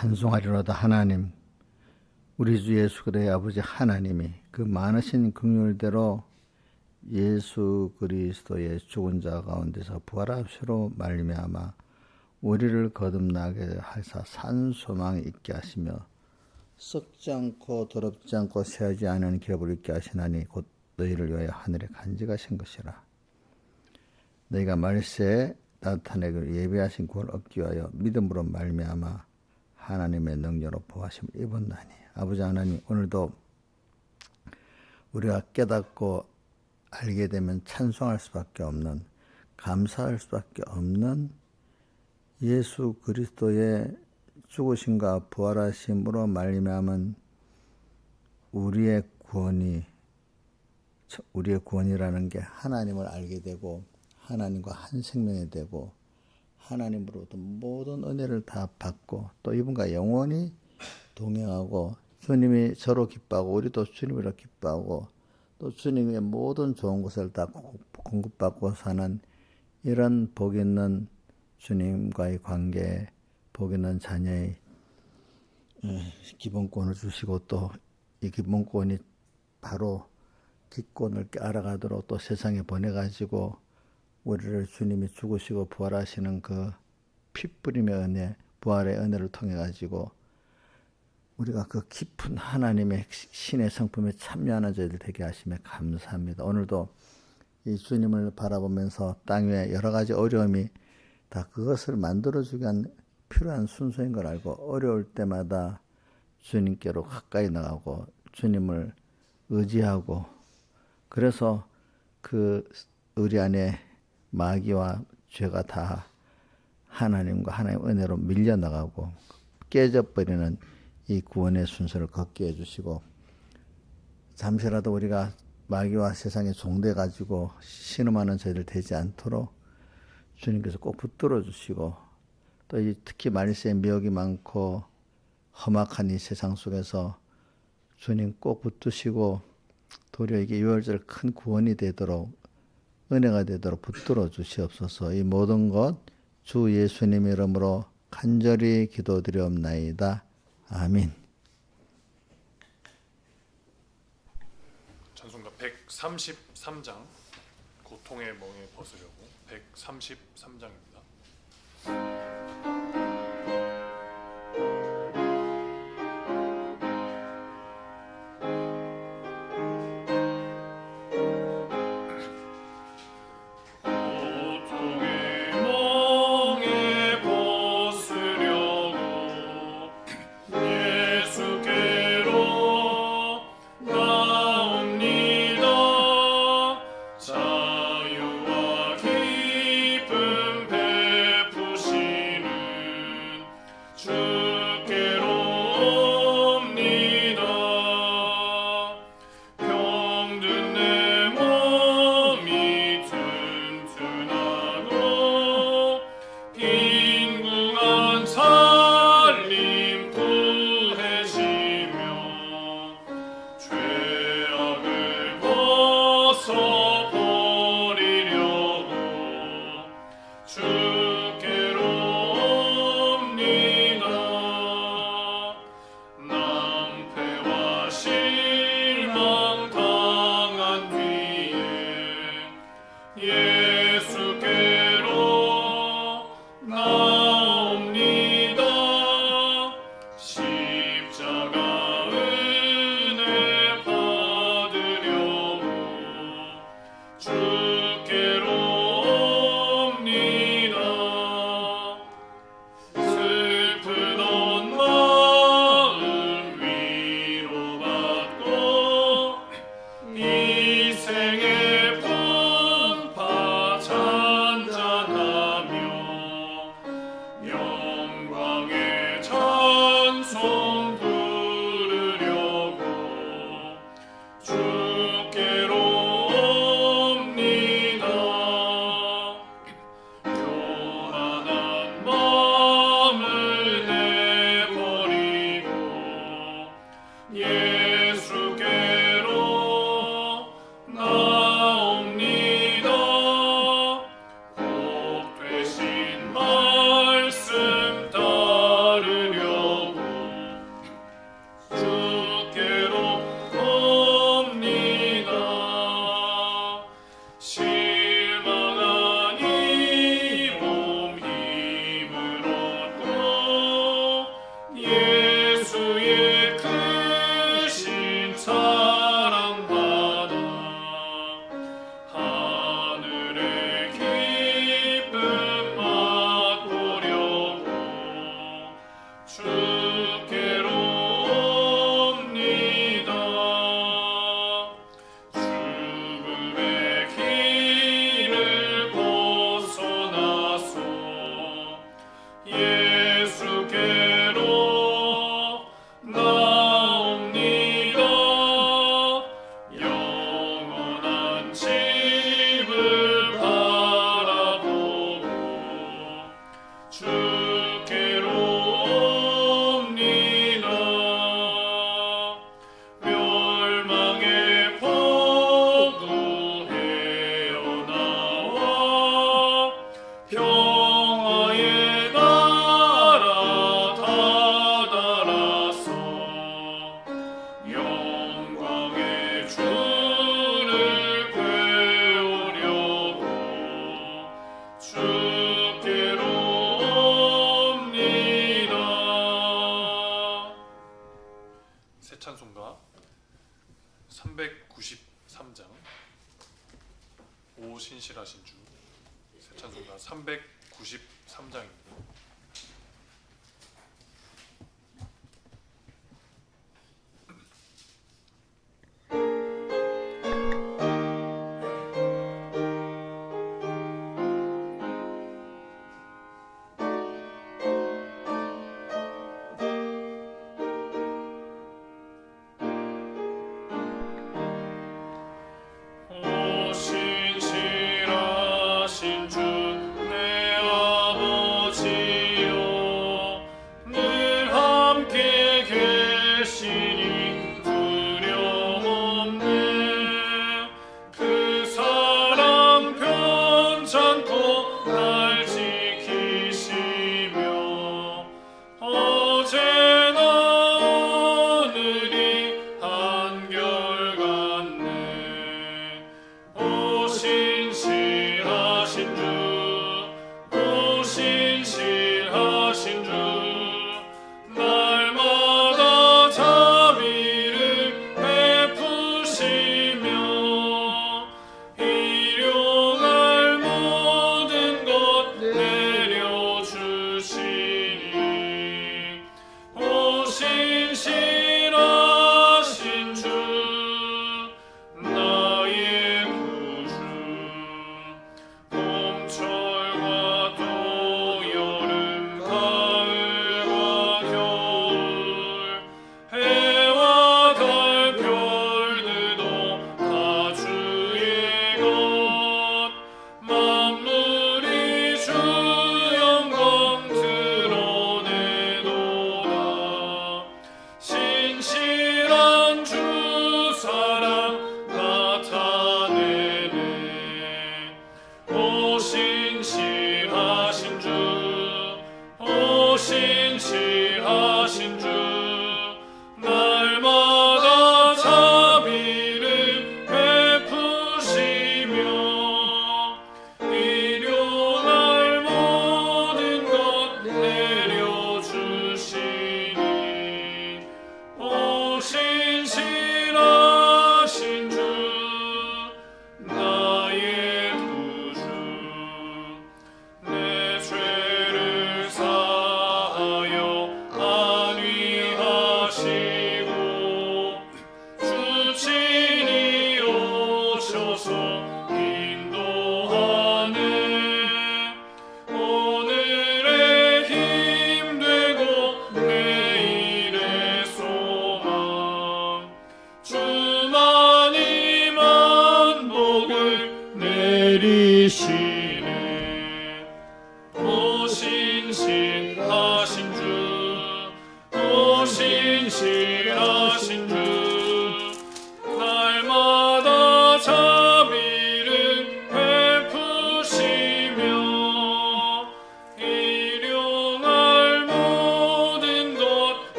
찬송하리로다. 하나님, 우리 주 예수 그리스도의 아버지 하나님이 그 많으신 긍휼대로 예수 그리스도의 죽은 자 가운데서 부활하시로 말미암아 우리를 거듭나게 하사 산 소망이 있게 하시며 썩지 않고 더럽지 않고 새하지 않은 기업을 있게 하시나니 곧 너희를 위하여 하늘에 간직하신 것이라. 너희가 말세에 나타내기를 예비하신 구원을 얻기 위하여 믿음으로 말미암아 하나님의 능력으로 보하심을 입었나니. 아버지 하나님, 오늘도 우리가 깨닫고 알게 되면 찬송할 수밖에 없는, 감사할 수밖에 없는 예수 그리스도의 죽으심과 부활하심으로 말미암은 우리의 구원이라는 게 하나님을 알게 되고 하나님과 한 생명이 되고 하나님으로부터 모든 은혜를 다 받고 또 이분과 영원히 동행하고 주님이 저로 기뻐하고 우리도 주님으로 기뻐하고 또 주님의 모든 좋은 것을 다 공급받고 사는 이런 복 있는 주님과의 관계, 복 있는 자녀의 기본권을 주시고 또 이 기본권이 바로 기권을 알아가도록 또 세상에 보내가지고 우리를 주님이 죽으시고 부활하시는 그 피뿌림의 은혜, 부활의 은혜를 통해 가지고 우리가 그 깊은 하나님의 신의 성품에 참여하는 저희들 되게 하시며 감사합니다. 오늘도 이 주님을 바라보면서 땅 위에 여러 가지 어려움이 다 그것을 만들어주기 위한 필요한 순서인 걸 알고 어려울 때마다 주님께로 가까이 나가고 주님을 의지하고 그래서 그 우리 안에 마귀와 죄가 다 하나님과 하나님의 은혜로 밀려나가고 깨져버리는 이 구원의 순서를 걷게 해주시고 잠시라도 우리가 마귀와 세상에 종돼가지고 신음하는 저희들 되지 않도록 주님께서 꼭 붙들어 주시고 또 이 특히 말세에 미혹이 많고 험악한 이 세상 속에서 주님 꼭 붙드시고 도리어 이게 유월절 큰 구원이 되도록 은혜가 되도록 붙들어 주시옵소서. 이 모든 것 주 예수님 이름으로 간절히 기도드리옵나이다. 아멘. 찬송가 133장 고통의 멍에 벗으려고 133장입니다. 393장 오 신실하신 주 새 찬송가 393장입니다.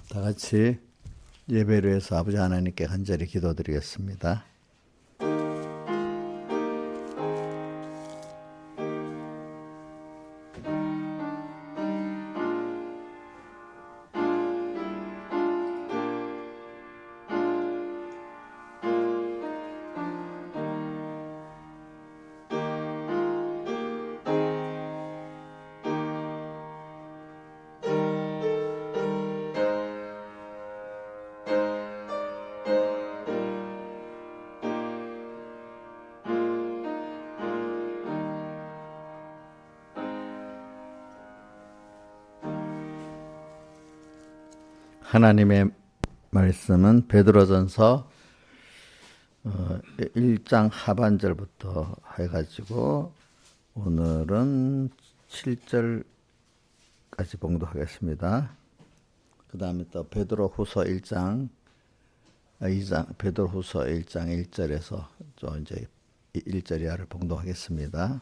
다 같이 예배를 해서 아버지 하나님께 간절히 기도드리겠습니다. 하나님의 말씀은 베드로전서 1장 하반절부터 해가지고 오늘은 7절까지 봉독하겠습니다. 그 다음에 또 베드로후서 1장 2장 베드로후서 1장 1절에서 좀 이제 1절 이하를 봉독하겠습니다.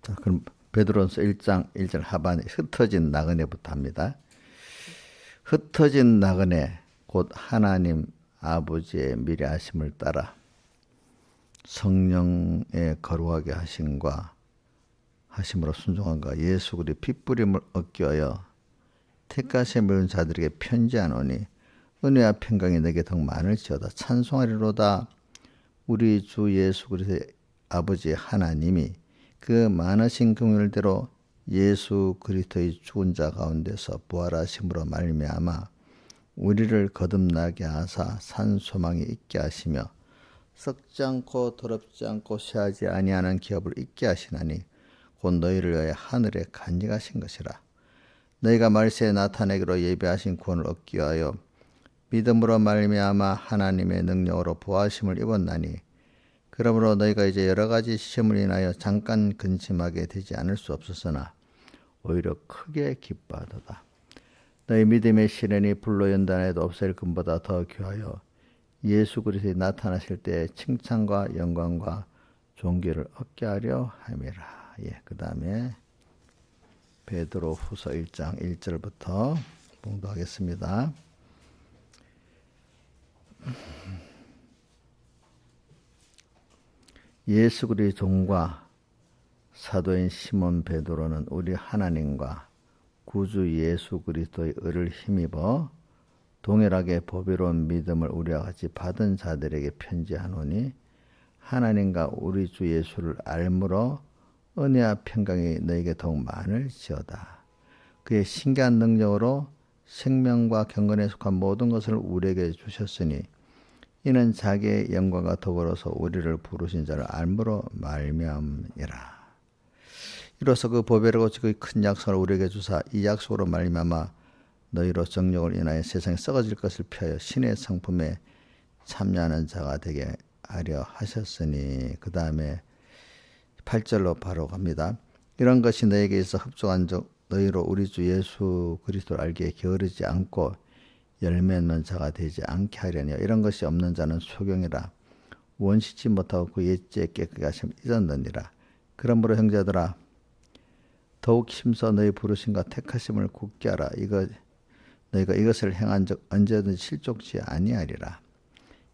자, 그럼 베드로후서 1장 1절 하반에 흩어진 나그네부터 합니다. 흩어진 나그네 곧 하나님 아버지의 미래하심을 따라 성령의 거룩하게 하심과 하심으로 순종한과 예수 그리스도의 핏부림을 얻기 위하여 택하심을 입은 자들에게 편지하노니 은혜와 평강이 내게 더욱 많을지어다. 찬송하리로다. 우리 주 예수 그리스도의 아버지 하나님이 그 많으신 긍휼대로 예수 그리스도의 죽은 자 가운데서 부활하심으로 말미암아 우리를 거듭나게 하사 산 소망이 있게 하시며 썩지 않고 더럽지 않고 쇠하지 아니하는 기업을 있게 하시나니 곧 너희를 위하여 하늘에 간직하신 것이라. 너희가 말세에 나타내기로 예비하신 구원을 얻기 위하여 믿음으로 말미암아 하나님의 능력으로 부하심을 입었나니 그러므로 너희가 이제 여러 가지 시험을 인하여 잠깐 근심하게 되지 않을 수 없었으나 오히려 크게 기뻐하도다. 너희 믿음의 시련이 불로 연단해도 없을 금보다 더 귀하여 예수 그리스도에 나타나실 때 칭찬과 영광과 존귀를 얻게 하려 함이라. 그 다음에 베드로 후서 1장 1절부터 봉독하겠습니다. 예수 그리스도의 종과 사도인 시몬 베드로는 우리 하나님과 구주 예수 그리스도의 의를 힘입어 동일하게 보배로운 믿음을 우리와 같이 받은 자들에게 편지하노니 하나님과 우리 주 예수를 알므로 은혜와 평강이 너에게 더욱 많을지어다. 그의 신기한 능력으로 생명과 경건에 속한 모든 것을 우리에게 주셨으니 이는 자기의 영광과 더불어서 우리를 부르신 자를 알므로 말미암이라. 이로써 그 보배로고 지극히 큰 약속을 우리에게 주사 이 약속으로 말미암아 너희로 정욕을 인하여 세상에 썩어질 것을 피하여 신의 성품에 참여하는 자가 되게 하려 하셨으니. 그 다음에 8절로 바로 갑니다. 이런 것이 너에게 있어 흡족한 적 너희로 우리 주 예수 그리스도를 알기에 게으르지 않고 열매 있는 자가 되지 않게 하려니와 이런 것이 없는 자는 소경이라 원시치 못하고 그 옛죄 깨끗게 하심 잊었느니라. 그러므로 형제들아 더욱 힘써 너희 부르심과 택하심을 굳게 하라. 너희가 이것을 행한 적 언제든지 실족지 아니하리라.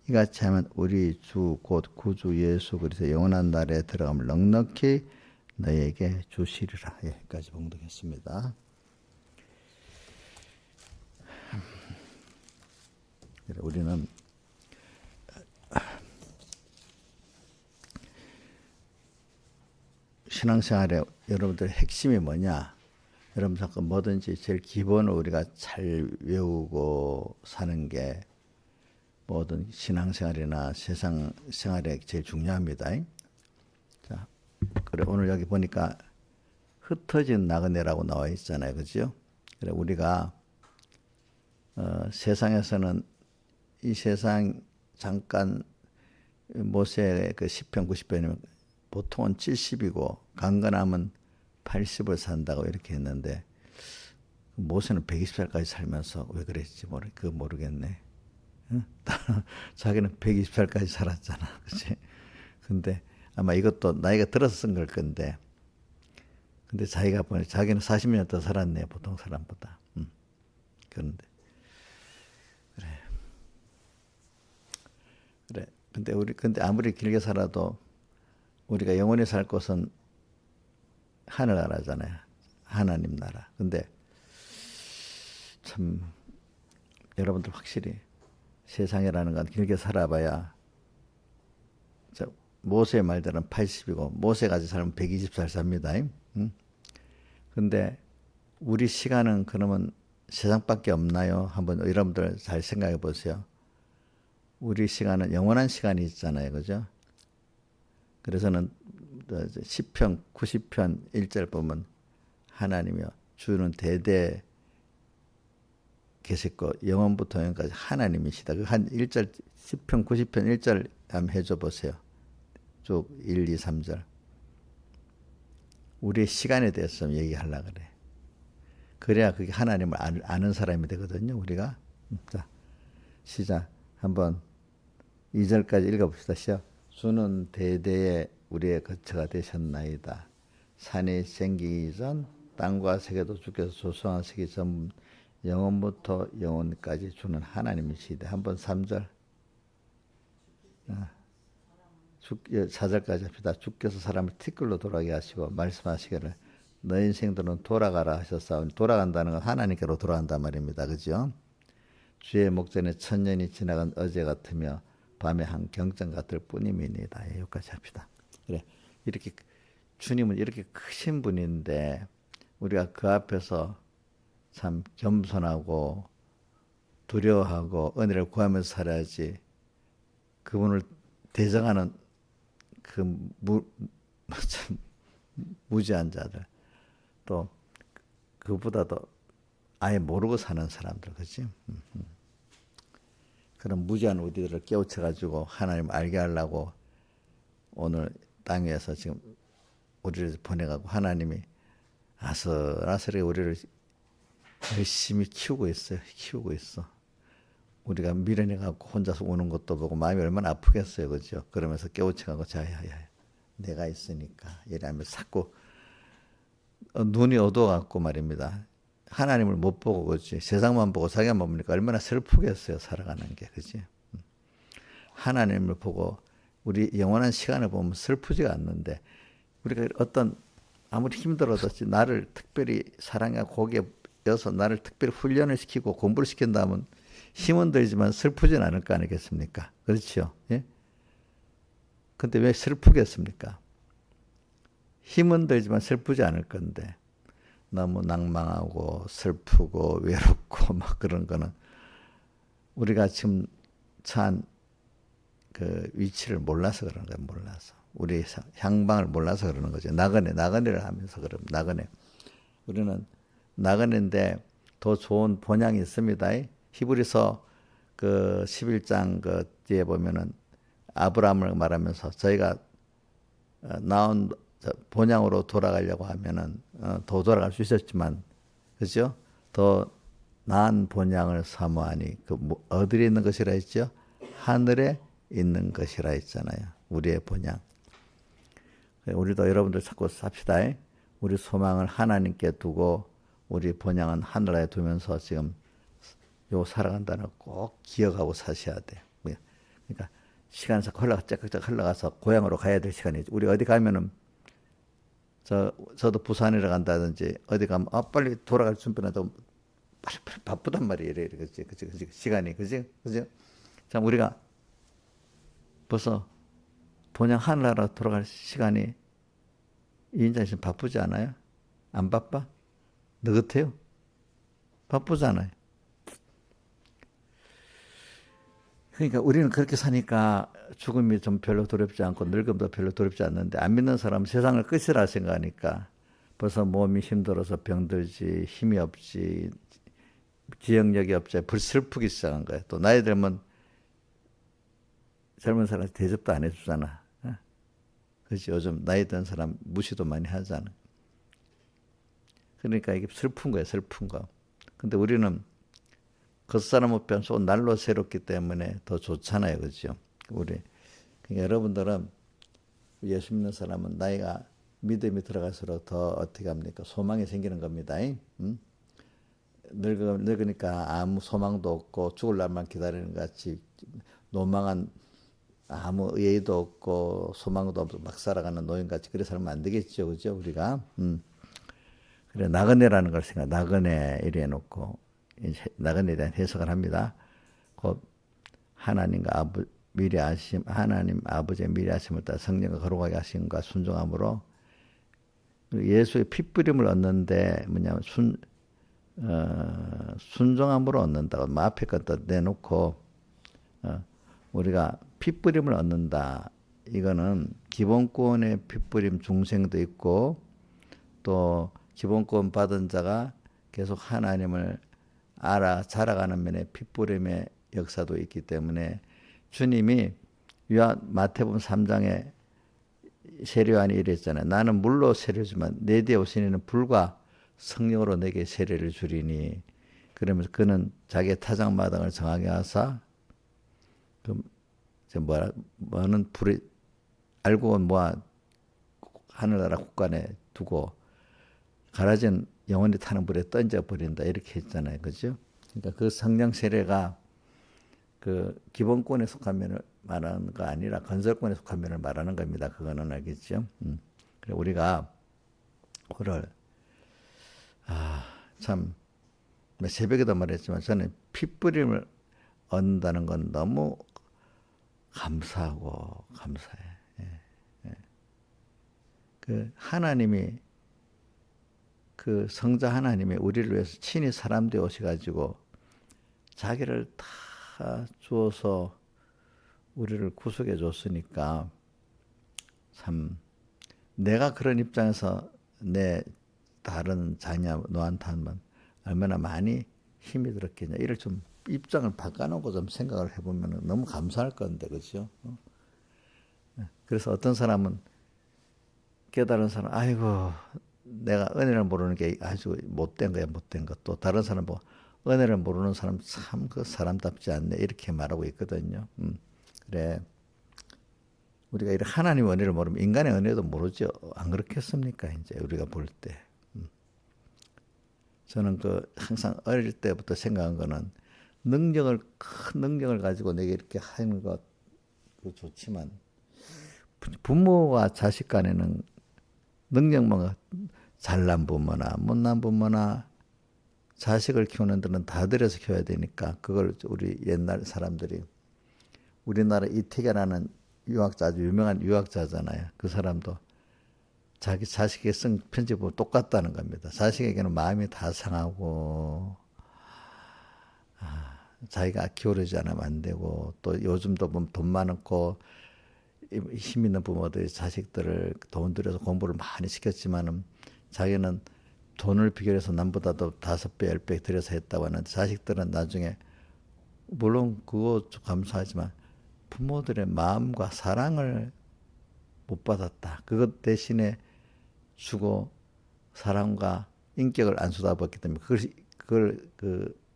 이같이 하면 우리 주 곧 구주 예수 그리스도의 영원한 날에 들어감을 넉넉히 너희에게 주시리라. 여기까지 봉독했습니다. 우리는 신앙생활에 여러분들의 핵심이 뭐냐? 여러분 자꾸 뭐든지 제일 기본을 우리가 잘 외우고 사는 게 모든 신앙생활이나 세상 생활에 제일 중요합니다. 자, 그래 오늘 여기 보니까 흩어진 나그네라고 나와 있잖아요, 그렇죠? 그래 우리가 세상에서는 이 세상 잠깐 모세의 그 10편 90편이면 보통은 70이고 강건하면 80을 산다고 이렇게 했는데 모세는 120살까지 살면서 왜 그랬지 모르겠네. 응? 자기는 120살까지 살았잖아, 그렇지? 근데 아마 이것도 나이가 들어서 쓴 걸 건데, 근데 자기는 40년 더 살았네, 보통 사람보다. 그런데 그래. 근데 아무리 길게 살아도 우리가 영원히 살 곳은 하늘나라잖아요. 하나님 나라. 근데 참 여러분들 확실히 세상이라는 건 길게 살아봐야 모세의 말대로는 80이고 모세까지 살면 120살 삽니다. 근데 우리 시간은 그러면 세상밖에 없나요? 한번 여러분들 잘 생각해 보세요. 우리 시간은 영원한 시간이 있잖아요. 그죠? 그래서는 10편, 90편 1절 보면 하나님이여 주는 대대 계시고 영원부터 영원까지 하나님이시다. 그 한 1절 10편, 90편 1절 한번 해줘 보세요. 쭉 1, 2, 3절. 우리의 시간에 대해서 좀 얘기하려고 그래. 그래야 그게 하나님을 아는 사람이 되거든요. 우리가. 자, 시작. 한번 2절까지 읽어봅시다. 시작. 주는 대대에 우리의 거처가 되셨나이다. 산이 생기기 전 땅과 세계도 주께서 조성하시기 전 영원부터 영원까지 주는 하나님이시되. 한번 3절. 4절까지 합시다. 주께서 사람을 티끌로 돌아가게 하시고 말씀하시기를 너희 인생들은 돌아가라 하셨사오니. 돌아간다는 건 하나님께로 돌아간단 말입니다. 그죠? 주의 목전에 천년이 지나간 어제 같으며 밤에 한 경전 같을 뿐임이니이다. 여기까지 합시다. 그래, 이렇게 주님은 이렇게 크신 분인데 우리가 그 앞에서 참 겸손하고 두려워하고 은혜를 구하면서 살아야지. 그분을 대적하는 그 무지한 자들, 또 그보다도 아예 모르고 사는 사람들, 그렇지? 그런 무지한 우리들을 깨우쳐가지고 하나님 알게 하려고 오늘 땅 위에서 지금 우리를 보내가고 하나님이 아슬아슬하게 우리를 열심히 키우고 있어요. 키우고 있어. 우리가 미련해갖고 혼자서 우는 것도 보고 마음이 얼마나 아프겠어요. 그죠? 그러면서 깨우쳐가고 자야야 내가 있으니까 이러면서 자꾸 눈이 어두워갖고 말입니다. 하나님을 못 보고 그렇지. 세상만 보고 자기만 보니까 얼마나 슬프겠어요. 살아가는 게. 그렇지? 하나님을 보고 우리 영원한 시간을 보면 슬프지가 않는데 우리가 어떤 아무리 힘들어도 나를 특별히 사랑하고 거기에 여서 나를 특별히 훈련을 시키고 공부를 시킨다면 힘은 들지만 슬프진 않을 거 아니겠습니까? 그렇죠? 예? 근데 왜 슬프겠습니까? 힘은 들지만 슬프지 않을 건데 너무 낭망하고 슬프고 외롭고 막 그런 거는 우리가 지금 처한 그 위치를 몰라서 그러는 거예요. 몰라서. 우리 향방을 몰라서 그러는 거죠. 나그네를 하면서 그럼 나그네. 우리는 나그네인데 더 좋은 본향이 있습니다. 히브리서 그 11장 그 뒤에 보면은 아브라함을 말하면서 저희가 나온 본향으로 돌아가려고 하면은 더 돌아갈 수 있었지만, 그죠? 더 나은 본향을 사모하니 그 어디에 있는 것이라 했죠? 하늘에 있는 것이라 했잖아요. 우리의 본향. 우리도 여러분들 자꾸 삽시다. 우리 소망을 하나님께 두고 우리 본향은 하늘에 두면서 지금 요 살아간다는 걸 꼭 기억하고 사셔야 돼. 그러니까 시간이 자꾸 쫙쫙 흘러가서 고향으로 가야 될 시간이지. 우리 어디 가면은 저도 부산이라 간다든지 어디 가면 빨리 돌아갈 준비나도 빨리 바쁘단 말이에요. 그치 시간이 그치. 참 우리가 벌써 본향 하늘나라 돌아갈 시간이 이인자 씨 바쁘지 않아요? 안 바빠? 느긋해요? 바쁘잖아요. 그러니까 우리는 그렇게 사니까 죽음이 좀 별로 두렵지 않고 늙음도 별로 두렵지 않는데 안 믿는 사람은 세상을 끝이라 생각하니까 벌써 몸이 힘들어서 병들지 힘이 없지 기억력이 없지 슬프기 시작한 거예요. 또 나이 들면 젊은 사람 대접도 안 해주잖아. 그렇지. 요즘 나이 든 사람 무시도 많이 하잖아. 그러니까 이게 슬픈 거예요. 슬픈 거. 근데 우리는 겉사람 앞에 쏜 날로 새롭기 때문에 더 좋잖아요. 그렇죠? 그러니까 여러분들은 예수 믿는 사람은 나이가 믿음이 들어갈수록 더 어떻게 합니까? 소망이 생기는 겁니다. 늙으니까 아무 소망도 없고 죽을 날만 기다리는 것 같이 노망한 아무 의의도 없고 소망도 없고 막 살아가는 노인같이 그래 살면 안 되겠죠. 그죠? 우리가. 그래, 나그네라는 걸 나그네 이래 해놓고 나그네에 대한 해석을 합니다. 곧 하나님과 하나님 아버지의 미래하심을 따라 성령과 거룩하게 하심과 순종함으로 예수의 핏부림을 얻는데 뭐냐면 순종함으로 얻는다고 뭐 앞에 것도 내놓고 우리가 핏부림을 얻는다. 이거는 기본권의 핏부림 중생도 있고 또 기본권 받은 자가 계속 하나님을 자라가는 면에 핏부림의 역사도 있기 때문에 주님이 마태복음 3장에 세례요한이 이랬잖아요. 나는 물로 세례지만 내 뒤에 오신 이는 불과 성령으로 내게 세례를 주리니 그러면서 그는 자기의 타작마당을 정하게 하사 뭐는 불이 알고 모아 하늘나라 국간에 두고 가라진 영원히 타는 불에 던져버린다 이렇게 했잖아요. 그죠? 그러니까 그 성령 세례가 그 기본권에 속한 면을 말하는 거 아니라 건설권에 속한 면을 말하는 겁니다. 그거는 알겠죠? 그래 우리가 오늘 참 새벽에도 말했지만 저는 핏부림을 얻는다는 건 너무 감사하고 감사해. 그 하나님이 그 성자 하나님이 우리를 위해서 친히 사람 되어 오셔가지고 자기를 다 주어서 우리를 구속해 줬으니까 참 내가 그런 입장에서 내 다른 자녀 너한테 하면 얼마나 많이 힘이 들었겠냐 이를 좀 입장을 바꿔놓고 좀 생각을 해보면 너무 감사할 건데 그렇죠? 그래서 어떤 사람은 깨달은 사람 아이고 내가 은혜를 모르는 게 아주 못된 거야 못된 것. 또 다른 사람 뭐 은혜를 모르는 사람 참 그 사람답지 않네 이렇게 말하고 있거든요. 그래 우리가 이렇게 하나님의 은혜를 모르면 인간의 은혜도 모르죠. 안 그렇겠습니까? 이제 우리가 볼 때. 저는 그 항상 어릴 때부터 생각한 거는 큰 능력을 가지고 내게 이렇게 하는 것 좋지만 부모와 자식 간에는 능력만 잘난 부모나 못난 부모나 자식을 키우는 데는 다 들여서 키워야 되니까 그걸 우리 옛날 사람들이 우리나라 이태계라는 유학자 아주 유명한 유학자잖아요. 그 사람도 자기 자식에게 쓴 편지 보고 똑같다는 겁니다. 자식에게는 마음이 다 상하고 자기가 기울이지 않으면 안 되고 또 요즘도 보면 돈 많고 힘 있는 부모들이 자식들을 돈 들여서 공부를 많이 시켰지만은 자기는 돈을 비교해서 남보다도 5배, 10배 들여서 했다고 하는데 자식들은 나중에 물론 그거 감사하지만 부모들의 마음과 사랑을 못 받았다. 그것 대신에 주고 사랑과 인격을 안 쏟아붓기 때문에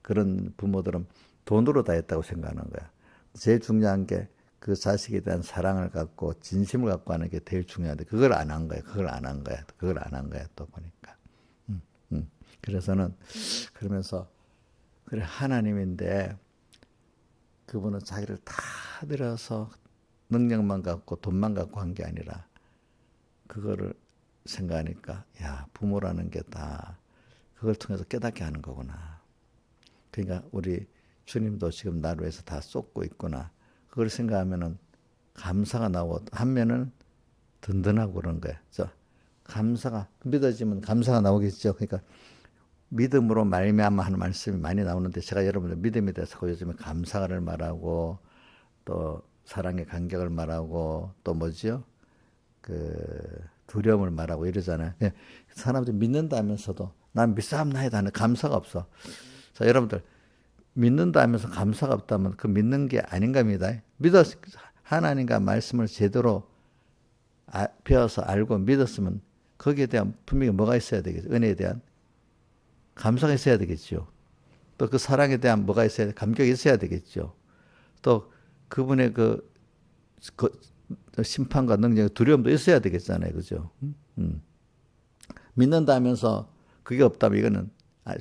그런 부모들은 돈으로 다 했다고 생각하는 거야. 제일 중요한 게 그 자식에 대한 사랑을 갖고 진심을 갖고 하는 게 제일 중요한데 그걸 안 한 거야. 그걸 안 한 거야. 또 보니까. 그래서는 그러면서 그래 하나님인데 그분은 자기를 다 들여서 능력만 갖고 돈만 갖고 한 게 아니라 그거를 생각하니까 야 부모라는 게 다 그걸 통해서 깨닫게 하는 거구나. 그러니까 우리 주님도 지금 나를 위해서 다 쏟고 있구나. 그걸 생각하면은 감사가 나오고 한면은 든든하고 그런 거예요. 감사가 믿어지면 감사가 나오겠죠. 그러니까 믿음으로 말미암아 하는 말씀이 많이 나오는데 제가 여러분들 믿음에 대해서 요즘에 감사를 말하고 또 사랑의 간격을 말하고 또 뭐지요? 그 두려움을 말하고 이러잖아요. 사람들이 믿는다면서도 난 믿사옵나이다 하는 감사가 없어. 자, 여러분들 믿는다 하면서 감사가 없다면 그 믿는 게 아닌 겁니다. 하나님과 말씀을 제대로 배워서 알고 믿었으면 거기에 대한 분명히 뭐가 있어야 되겠죠. 은혜에 대한 감사가 있어야 되겠죠. 또 그 사랑에 대한 뭐가 있어야 돼? 감격이 있어야 되겠죠. 또 그분의 그 심판과 능력의 두려움도 있어야 되겠잖아요. 그죠? 믿는다 하면서 그게 없다면 이거는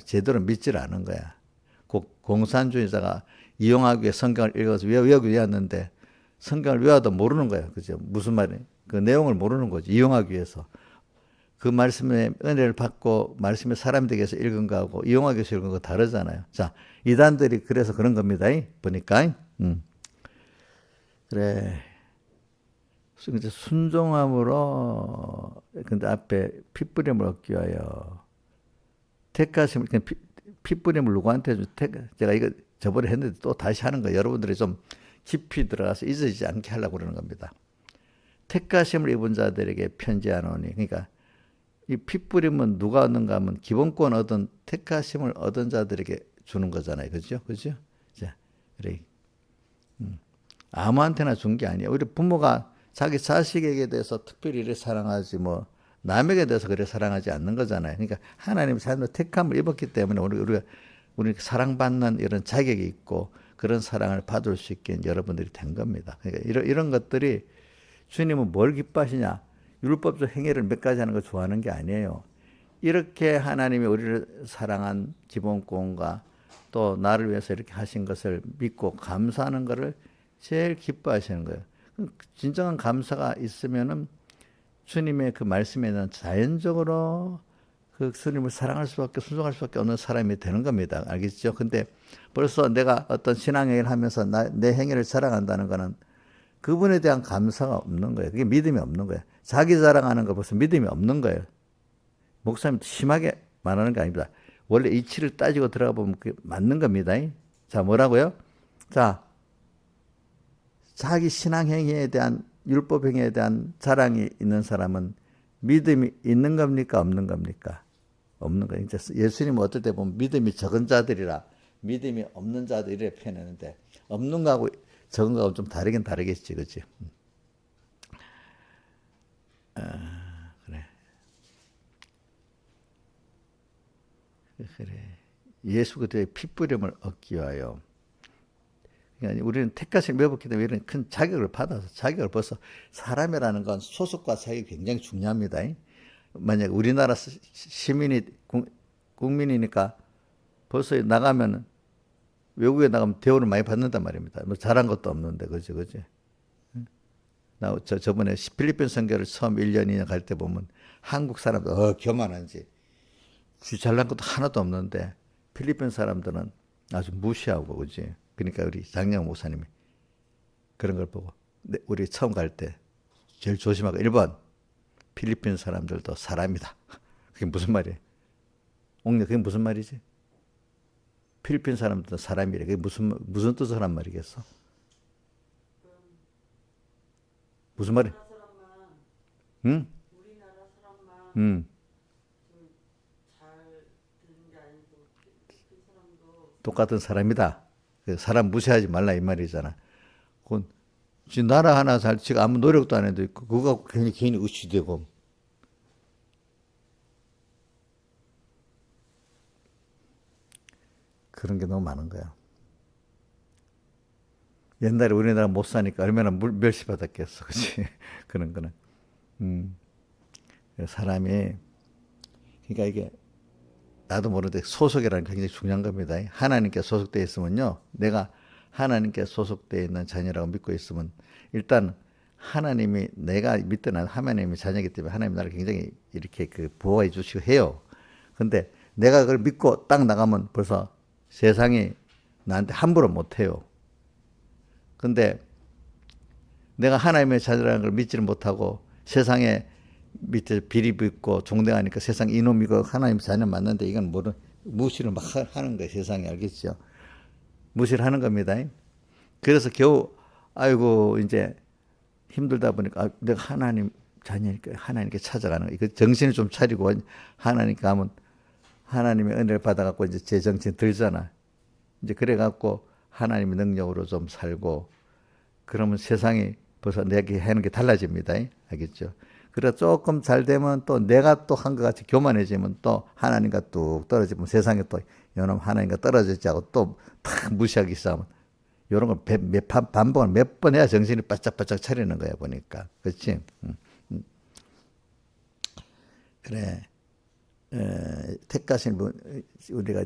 제대로 믿질 않은 거야. 공산주의자가 이용하기 위해 성경을 읽어서 외웠는데 성경을 외워도 모르는 거야. 그죠? 무슨 말이에요? 그 내용을 모르는 거지. 이용하기 위해서. 그 말씀의 은혜를 받고 말씀의 사람이 되기 위해서 읽은 거하고 이용하기 위해서 읽은 거 다르잖아요. 자, 이단들이 그래서 그런 겁니다. 보니까. 그래. 순종함으로 근데 앞에 핏부림을 얻기 위하여 택하심을 핏부림을 누구한테 제가 이거 저번에 했는데 또 다시 하는 거 여러분들이 좀 깊이 들어가서 잊어지지 않게 하려고 그러는 겁니다. 택하심을 입은 자들에게 편지하노니 그러니까 이 핏부림은 누가 얻는가 하면 기본권 얻은 택하심을 얻은 자들에게 주는 거잖아요. 그죠? 그죠? 자, 그래. 아무한테나 준 게 아니에요. 우리 부모가 자기 자식에게 대해서 특별히 이렇게 사랑하지 뭐 남에게 대해서 그래 사랑하지 않는 거잖아요. 그러니까 하나님의 자녀로 택함을 입었기 때문에 우리 사랑받는 이런 자격이 있고 그런 사랑을 받을 수 있게 여러분들이 된 겁니다. 그러니까 이런 것들이 주님은 뭘 기뻐하시냐? 율법적 행위를 몇 가지 하는 거 좋아하는 게 아니에요. 이렇게 하나님이 우리를 사랑한 기본권과 또 나를 위해서 이렇게 하신 것을 믿고 감사하는 것을 제일 기뻐하시는 거예요. 진정한 감사가 있으면은 주님의 그 말씀에 대한 자연적으로 그 주님을 사랑할 수밖에 순종할 수밖에 없는 사람이 되는 겁니다. 알겠죠? 근데 벌써 내가 어떤 신앙행위를 하면서 내 행위를 자랑한다는 거는 그분에 대한 감사가 없는 거예요. 그게 믿음이 없는 거예요. 자기 자랑하는 거 벌써 믿음이 없는 거예요. 목사님 심하게 말하는 게 아닙니다. 원래 이치를 따지고 들어가 보면 그게 맞는 겁니다. 자, 뭐라고요? 자, 자기 신앙행위에 대한 율법행위에 대한 자랑이 있는 사람은 믿음이 있는 겁니까? 없는 겁니까? 없는 거예요. 예수님은 어떨 때 보면 믿음이 적은 자들이라 믿음이 없는 자들이라 표현하는데 없는 거하고 적은 거하고 좀 다르긴 다르겠지, 그렇지? 그래. 그래. 예수 그리스도의 핏부림을 얻기 위하여. 그러니까 우리는 택하신 매복기 때문에 이런 큰 자격을 받아서 자격을 벌써 사람이라는 건 소속과 자격이 굉장히 중요합니다. 만약 우리나라 시민이 국민이니까 벌써 나가면 외국에 나가면 대우를 많이 받는단 말입니다. 뭐 잘한 것도 없는데 그죠. 나 저번에 필리핀 선교를 처음 1년 2년 갈 때 보면 한국 사람들 교만한지 잘난 것도 하나도 없는데 필리핀 사람들은 아주 무시하고 그지. 그러니까 우리 장영 목사님이 그런 걸 보고 우리 처음 갈 때 제일 조심하고 1번 필리핀 사람들도 사람이다. 그게 무슨 말이에요? 옥녀 그게 무슨 말이지? 필리핀 사람들도 사람이래. 그게 무슨 뜻을 한 말이겠어? 무슨 말이? 응? 우리나라 사람만 잘 되는 게 아니고 그 사람도 똑같은 사람이다. 사람 무시하지 말라 이 말이잖아. 그건 지 나라 하나 살 지가 아무 노력도 안 해도 있고 그거 갖고 괜히 의치되고 그런 게 너무 많은 거야. 옛날에 우리나라 못 사니까 얼마나 멸시받았겠어, 그렇지? 그런 거는. 사람이 그러니까 이게 나도 모르는데 소속이라는 게 굉장히 중요한 겁니다. 하나님께 소속되어 있으면요, 내가 하나님께 소속되어 있는 자녀라고 믿고 있으면 일단 하나님이 내가 믿던 하나님의 자녀이기 때문에 하나님 나를 굉장히 이렇게 그 보호해 주시고 해요. 근데 내가 그걸 믿고 딱 나가면 벌써 세상이 나한테 함부로 못 해요. 근데 내가 하나님의 자녀라는 걸 믿지를 못하고 세상에 밑에 비리 빚고 종대하니까 세상 이놈이고 하나님의 자녀 맞는데 이건 무시를 막 하는 거예요. 세상에 알겠죠? 무시를 하는 겁니다. 그래서 겨우 아이고 이제 힘들다 보니까 내가 하나님 자녀니까 하나님께 찾아가는 거예요. 그 정신을 좀 차리고 하나님께 가면 하나님의 은혜를 받아갖고 이제 제 정신 들잖아. 이제 그래갖고 하나님의 능력으로 좀 살고 그러면 세상이 벌써 내게 하는 게 달라집니다. 알겠죠? 그래서 조금 잘 되면 또 내가 또 한 것 같이 교만해지면 또 하나님과 뚝 떨어지면 세상에 또 요놈 하나님과 떨어지지 하고 또 탁 무시하기 시작하면 이런 걸 반복을 몇 번 해야 정신이 바짝바짝 차리는 거야 보니까. 그렇지? 그래. 택하신 분 우리가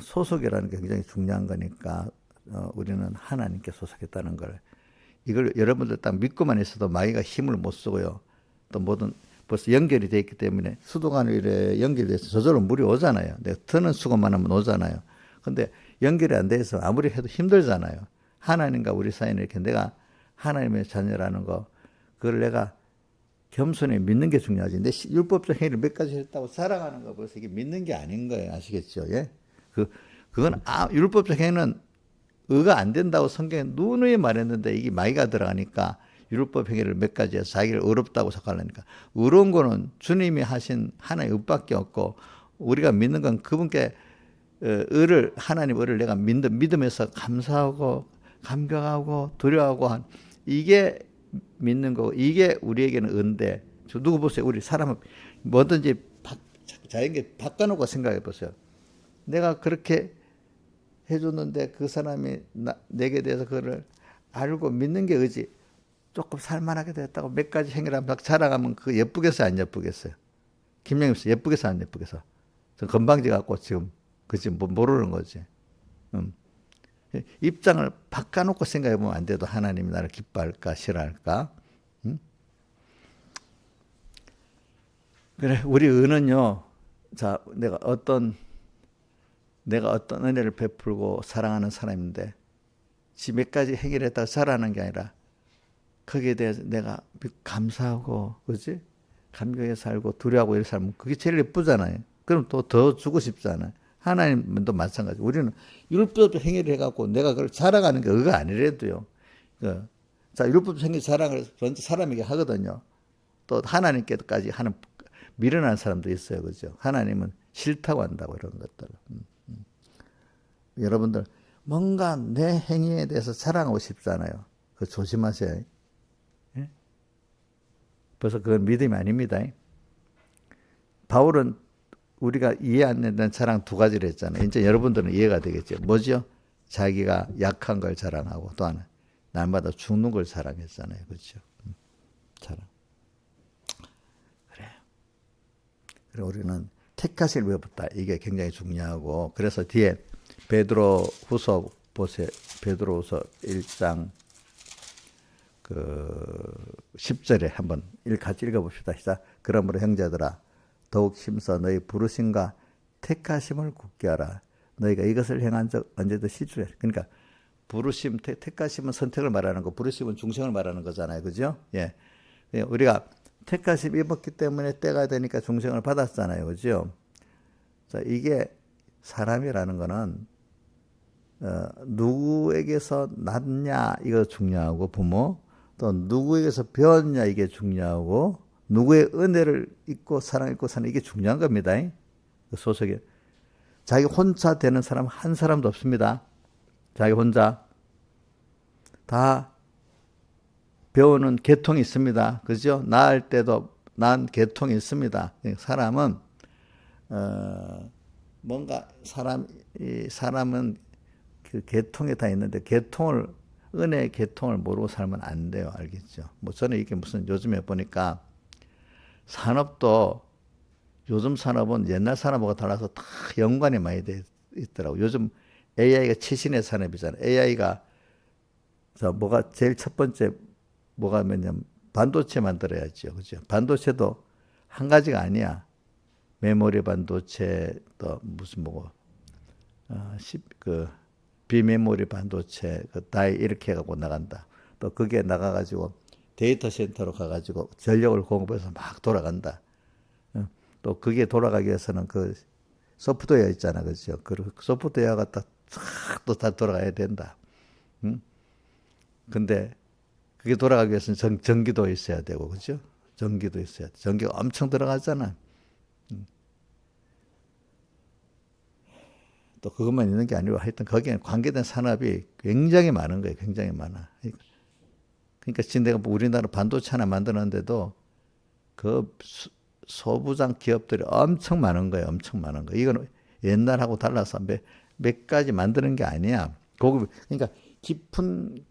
소속이라는 게 굉장히 중요한 거니까 우리는 하나님께 소속했다는 걸 이걸 여러분들 딱 믿고만 있어도 마귀가 힘을 못 쓰고요. 또 뭐든 벌써 연결이 돼 있기 때문에 수도관에 이래 연결돼서 저절로 물이 오잖아요. 내가 트는 수건만 하면 오잖아요. 근데 연결이 안 돼서 아무리 해도 힘들잖아요. 하나님과 우리 사이는 이렇게 내가 하나님의 자녀라는 거 그걸 내가 겸손히 믿는 게 중요하지. 내 율법적 행위를 몇 가지 했다고 자랑하는 거 벌써 이게 믿는 게 아닌 거예요. 아시겠죠? 예? 그건 율법적 행위는 의가 안 된다고 성경에 누누이 말했는데 이게 마귀가 들어가니까 율법 행위를 몇 가지 해서 자기를 의롭다고 생각하려니까 의로운 거는 주님이 하신 하나의 의밖에 없고 우리가 믿는 건 그분께 하나님 의를 내가 믿음에서 감사하고 감격하고 두려워하고 한 이게 믿는 거고 이게 우리에게는 은데 누구 보세요. 우리 사람은 뭐든지 자연계 바꿔놓고 생각해 보세요. 내가 그렇게 해줬는데 그 사람이 내게 대해서 그거를 알고 믿는 게 의지. 조금 살만하게 됐다고 몇 가지 행위를 막 자랑하면 그거 예쁘겠어요, 안 예쁘겠어요? 김영임 씨 예쁘겠어, 안 예쁘겠어? 저 건방지 갖고 지금 그지 뭐 모르는 거지. 입장을 바꿔놓고 생각해 보면 안 돼도 하나님이 나를 기뻐할까 싫어할까? 그래, 우리 은은요. 자, 내가 어떤 은혜를 베풀고 사랑하는 사람인데 지 몇 가지 행위를 했다고 자랑하는 게 아니라 거기에 대해서 내가 감사하고 그지 감격에 살고 두려워하고 이렇게 살면 그게 제일 예쁘잖아요. 그럼 또 더 주고 싶잖아요. 하나님도 마찬가지. 우리는 율법 행위를 해갖고 내가 그걸 자랑하는 게 의가 아니래도요. 자, 율법 행위 자랑을 먼저 사람에게 하거든요. 또 하나님께까지 하는 미련한 사람도 있어요. 그죠? 하나님은 싫다고 한다고 이런 것들. 여러분들 뭔가 내 행위에 대해서 자랑하고 싶잖아요. 그 조심하세요. 예? 벌써 그건 믿음이 아닙니다. 바울은 우리가 이해 안 되는 자랑 두 가지를 했잖아요. 이제 여러분들은 이해가 되겠죠. 뭐죠? 자기가 약한 걸 자랑하고 또 하나 날마다 죽는 걸 자랑했잖아요. 그렇죠? 자랑. 그래. 그래 우리는 택하실 외웠다. 이게 굉장히 중요하고 그래서 뒤에 베드로 후서 보세요. 베드로 후서 1장 그 10절에 한번 같이 읽어봅시다. 시작. 그러므로 형제들아 더욱 힘써 너희 부르심과 택하심을 굳게 하라. 너희가 이것을 행한 적 언제도 시주해. 그러니까 부르심, 택하심은 선택을 말하는 거, 부르심은 중생을 말하는 거잖아요. 그죠? 예. 우리가 택하심 입었기 때문에 때가 되니까 중생을 받았잖아요. 그죠? 자, 이게 사람이라는 거는 누구에게서 낳냐 이거 중요하고 부모 또 누구에게서 배웠냐 이게 중요하고 누구의 은혜를 잊고 사랑 잊고 사는 이게 중요한 겁니다. 소속에 자기 혼자 되는 사람 한 사람도 없습니다. 자기 혼자 다 배우는 계통이 있습니다. 그죠? 낳을 때도 난 계통이 있습니다. 사람은 뭔가 사람은 그 계통에 다 있는데 은혜의 계통을 모르고 살면 안 돼요. 알겠죠? 뭐 저는 이게 무슨 요즘에 보니까 산업도 요즘 산업은 옛날 산업하고 달라서 다 연관이 많이 돼 있더라고. 요즘 AI가 최신의 산업이잖아요. AI가 뭐가 제일 첫 번째 뭐가 뭐냐면 반도체 만들어야죠. 그죠? 반도체도 한 가지가 아니야. 메모리 반도체 또 무슨 비메모리 반도체 다이 이렇게 해갖고 나간다. 또 그게 나가가지고 데이터 센터로 가가지고 전력을 공급해서 막 돌아간다. 또 그게 돌아가기 위해서는 그 소프트웨어 있잖아. 그죠? 그 소프트웨어가 또 다 돌아가야 된다. 근데 그게 돌아가기 위해서는 전기도 있어야 되고, 그죠? 전기도 있어야 돼. 전기가 엄청 들어가잖아. 또 그것만 있는 게 아니고 하여튼 거기에 관계된 산업이 굉장히 많은 거예요. 굉장히 많아. 그러니까 지금 내가 우리나라 반도체 하나 만드는데도 그 소부장 기업들이 엄청 많은 거예요. 엄청 많은 거. 이건 옛날하고 달라서 몇 가지 만드는 게 아니야. 그러니까 깊은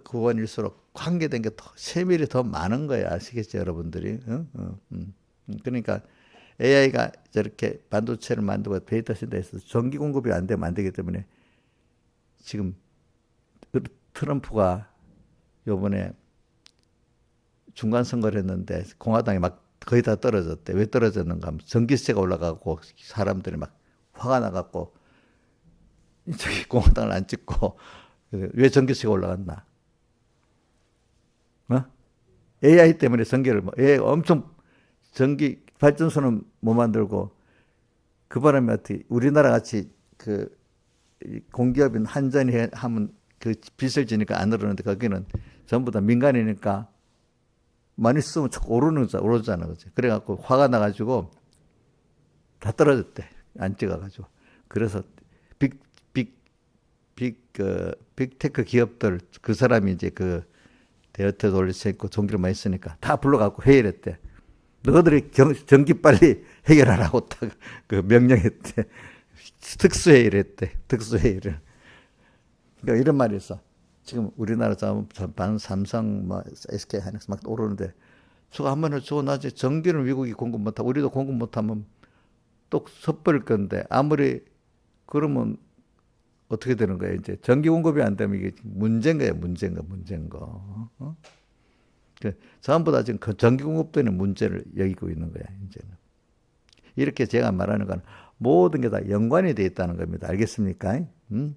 구원일수록 관계된 게 더 세밀히 더 많은 거예요. 아시겠죠, 여러분들이? 그러니까 AI가 저렇게 반도체를 만들고 데이터 센터에 있어서 전기 공급이 안 되면 안 되기 때문에 지금 트럼프가 요번에 중간 선거를 했는데 공화당이 막 거의 다 떨어졌대. 왜 떨어졌는가 하면 전기세가 올라가고 사람들이 막 화가 나갖고 저기 공화당을 안 찍고 왜 전기세가 올라갔나? AI 때문에 AI 엄청 전기 발전소는 못 만들고 그 바람에 어떻게 우리나라 같이 그 공기업인 한전이 하면 그 빚을 지니까 안 오르는데 거기는 전부 다 민간이니까 많이 쓰면 자꾸 오르잖아. 그치? 그래갖고 화가 나가지고 다 떨어졌대. 안 찍어가지고. 그래서 빅테크 기업들 그 사람이 이제 그 대여태 돌리고 전기를 많이 쓰니까 다 불러갖고 회의를 했대. 너희들이 전기 빨리 해결하라고 딱 그 명령했대. 특수회의를 했대. 특수회의를. 그러니까 이런 말이 있어. 지금 우리나라 반 삼성, 뭐 SK 하이닉스 막 오르는데 저거 한 번을 주고 나지 전기를 미국이 공급 못하고 우리도 공급 못하면 또 섣버릴 건데 아무리 그러면 어떻게 되는 거야 이제 전기 공급이 안 되면 이게 문제인 거야 문제인 거. 어? 전부 다 지금 그 전기 공급되는 문제를 여기고 있는 거야 이제는. 이렇게 제가 말하는 건 모든 게 다 연관이 되어 있다는 겁니다. 알겠습니까? 그러니까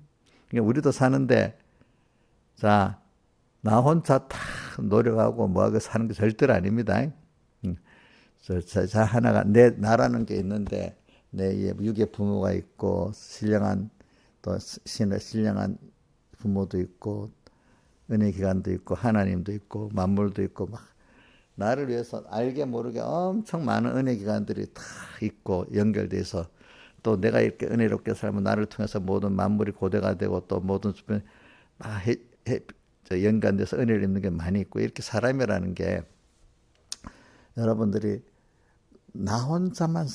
우리도 사는데 자, 나 혼자 다 노력하고 뭐하고 사는 게 절대로 아닙니다. 자 하나가 나라는 게 있는데 내 육의 부모가 있고 신령한 또 신령한 부모도 있고 은혜기관도 있고 하나님도 있고 만물도 있고 막 나를 위해서 알게 모르게 엄청 많은 은혜기관들이 다 있고 연결돼서 또 내가 이렇게 은혜롭게 살면 나를 통해서 모든 만물이 고대가 되고 또 모든 주변 막 연관돼서 은혜를 입는 게 많이 있고 이렇게 사람이라는 게 여러분들이 나 혼자만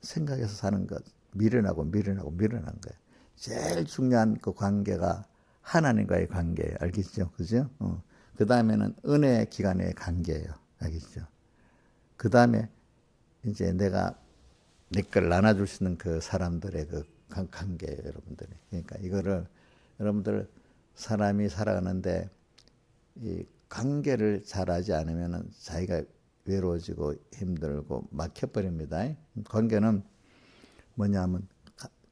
생각해서 사는 것 미련하고 거예요. 제일 중요한 그 관계가 하나님과의 관계예요. 알겠죠? 그죠? 그 다음에는 은혜 기간의 관계예요. 알겠죠? 그 다음에 이제 내가 내 걸 나눠줄 수 있는 그 사람들의 그 관계예요. 여러분들이. 그러니까 이거를 여러분들 사람이 살아가는데 이 관계를 잘하지 않으면 자기가 외로워지고 힘들고 막혀버립니다. 관계는 뭐냐면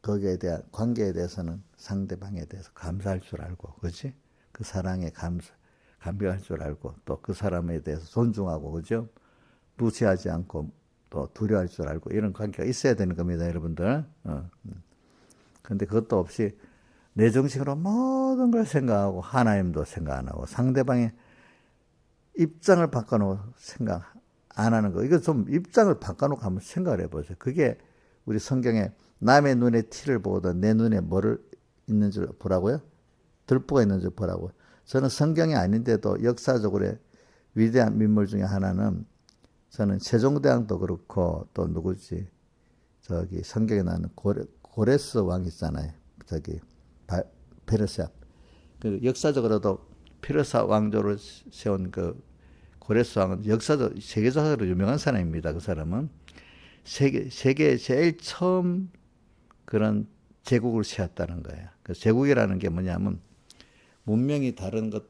거기에 대한 관계에 대해서는 상대방에 대해서 감사할 줄 알고, 그렇지? 그 사랑에 감사할 줄 알고, 또 그 사람에 대해서 존중하고, 그죠? 무시하지 않고 또 두려워할 줄 알고 이런 관계가 있어야 되는 겁니다, 여러분들. 그런데 그것도 없이 내 정신으로 모든 걸 생각하고 하나님도 생각 안 하고 상대방의 입장을 바꿔놓고 생각 안 하는 거. 이거 좀 입장을 바꿔놓고 한번 생각을 해보세요. 그게 우리 성경에 남의 눈에 티를 보거든 내 눈에 뭐를 있는 줄 보라고요? 들보가 있는 줄 보라고요. 저는 성경이 아닌데도 역사적으로 위대한 민물 중에 하나는 저는 세종대왕도 그렇고 또 누구지? 저기 성경에 나오는 고레스 왕 있잖아요. 저기 페르시아. 그 역사적으로도 페르시아 왕조를 세운 그 고레스 왕은 역사적 세계적으로 유명한 사람입니다. 그 사람은 세계에 제일 처음 그런 제국을 세웠다는 거예요. 그 제국이라는 게 뭐냐면 문명이 다른 것,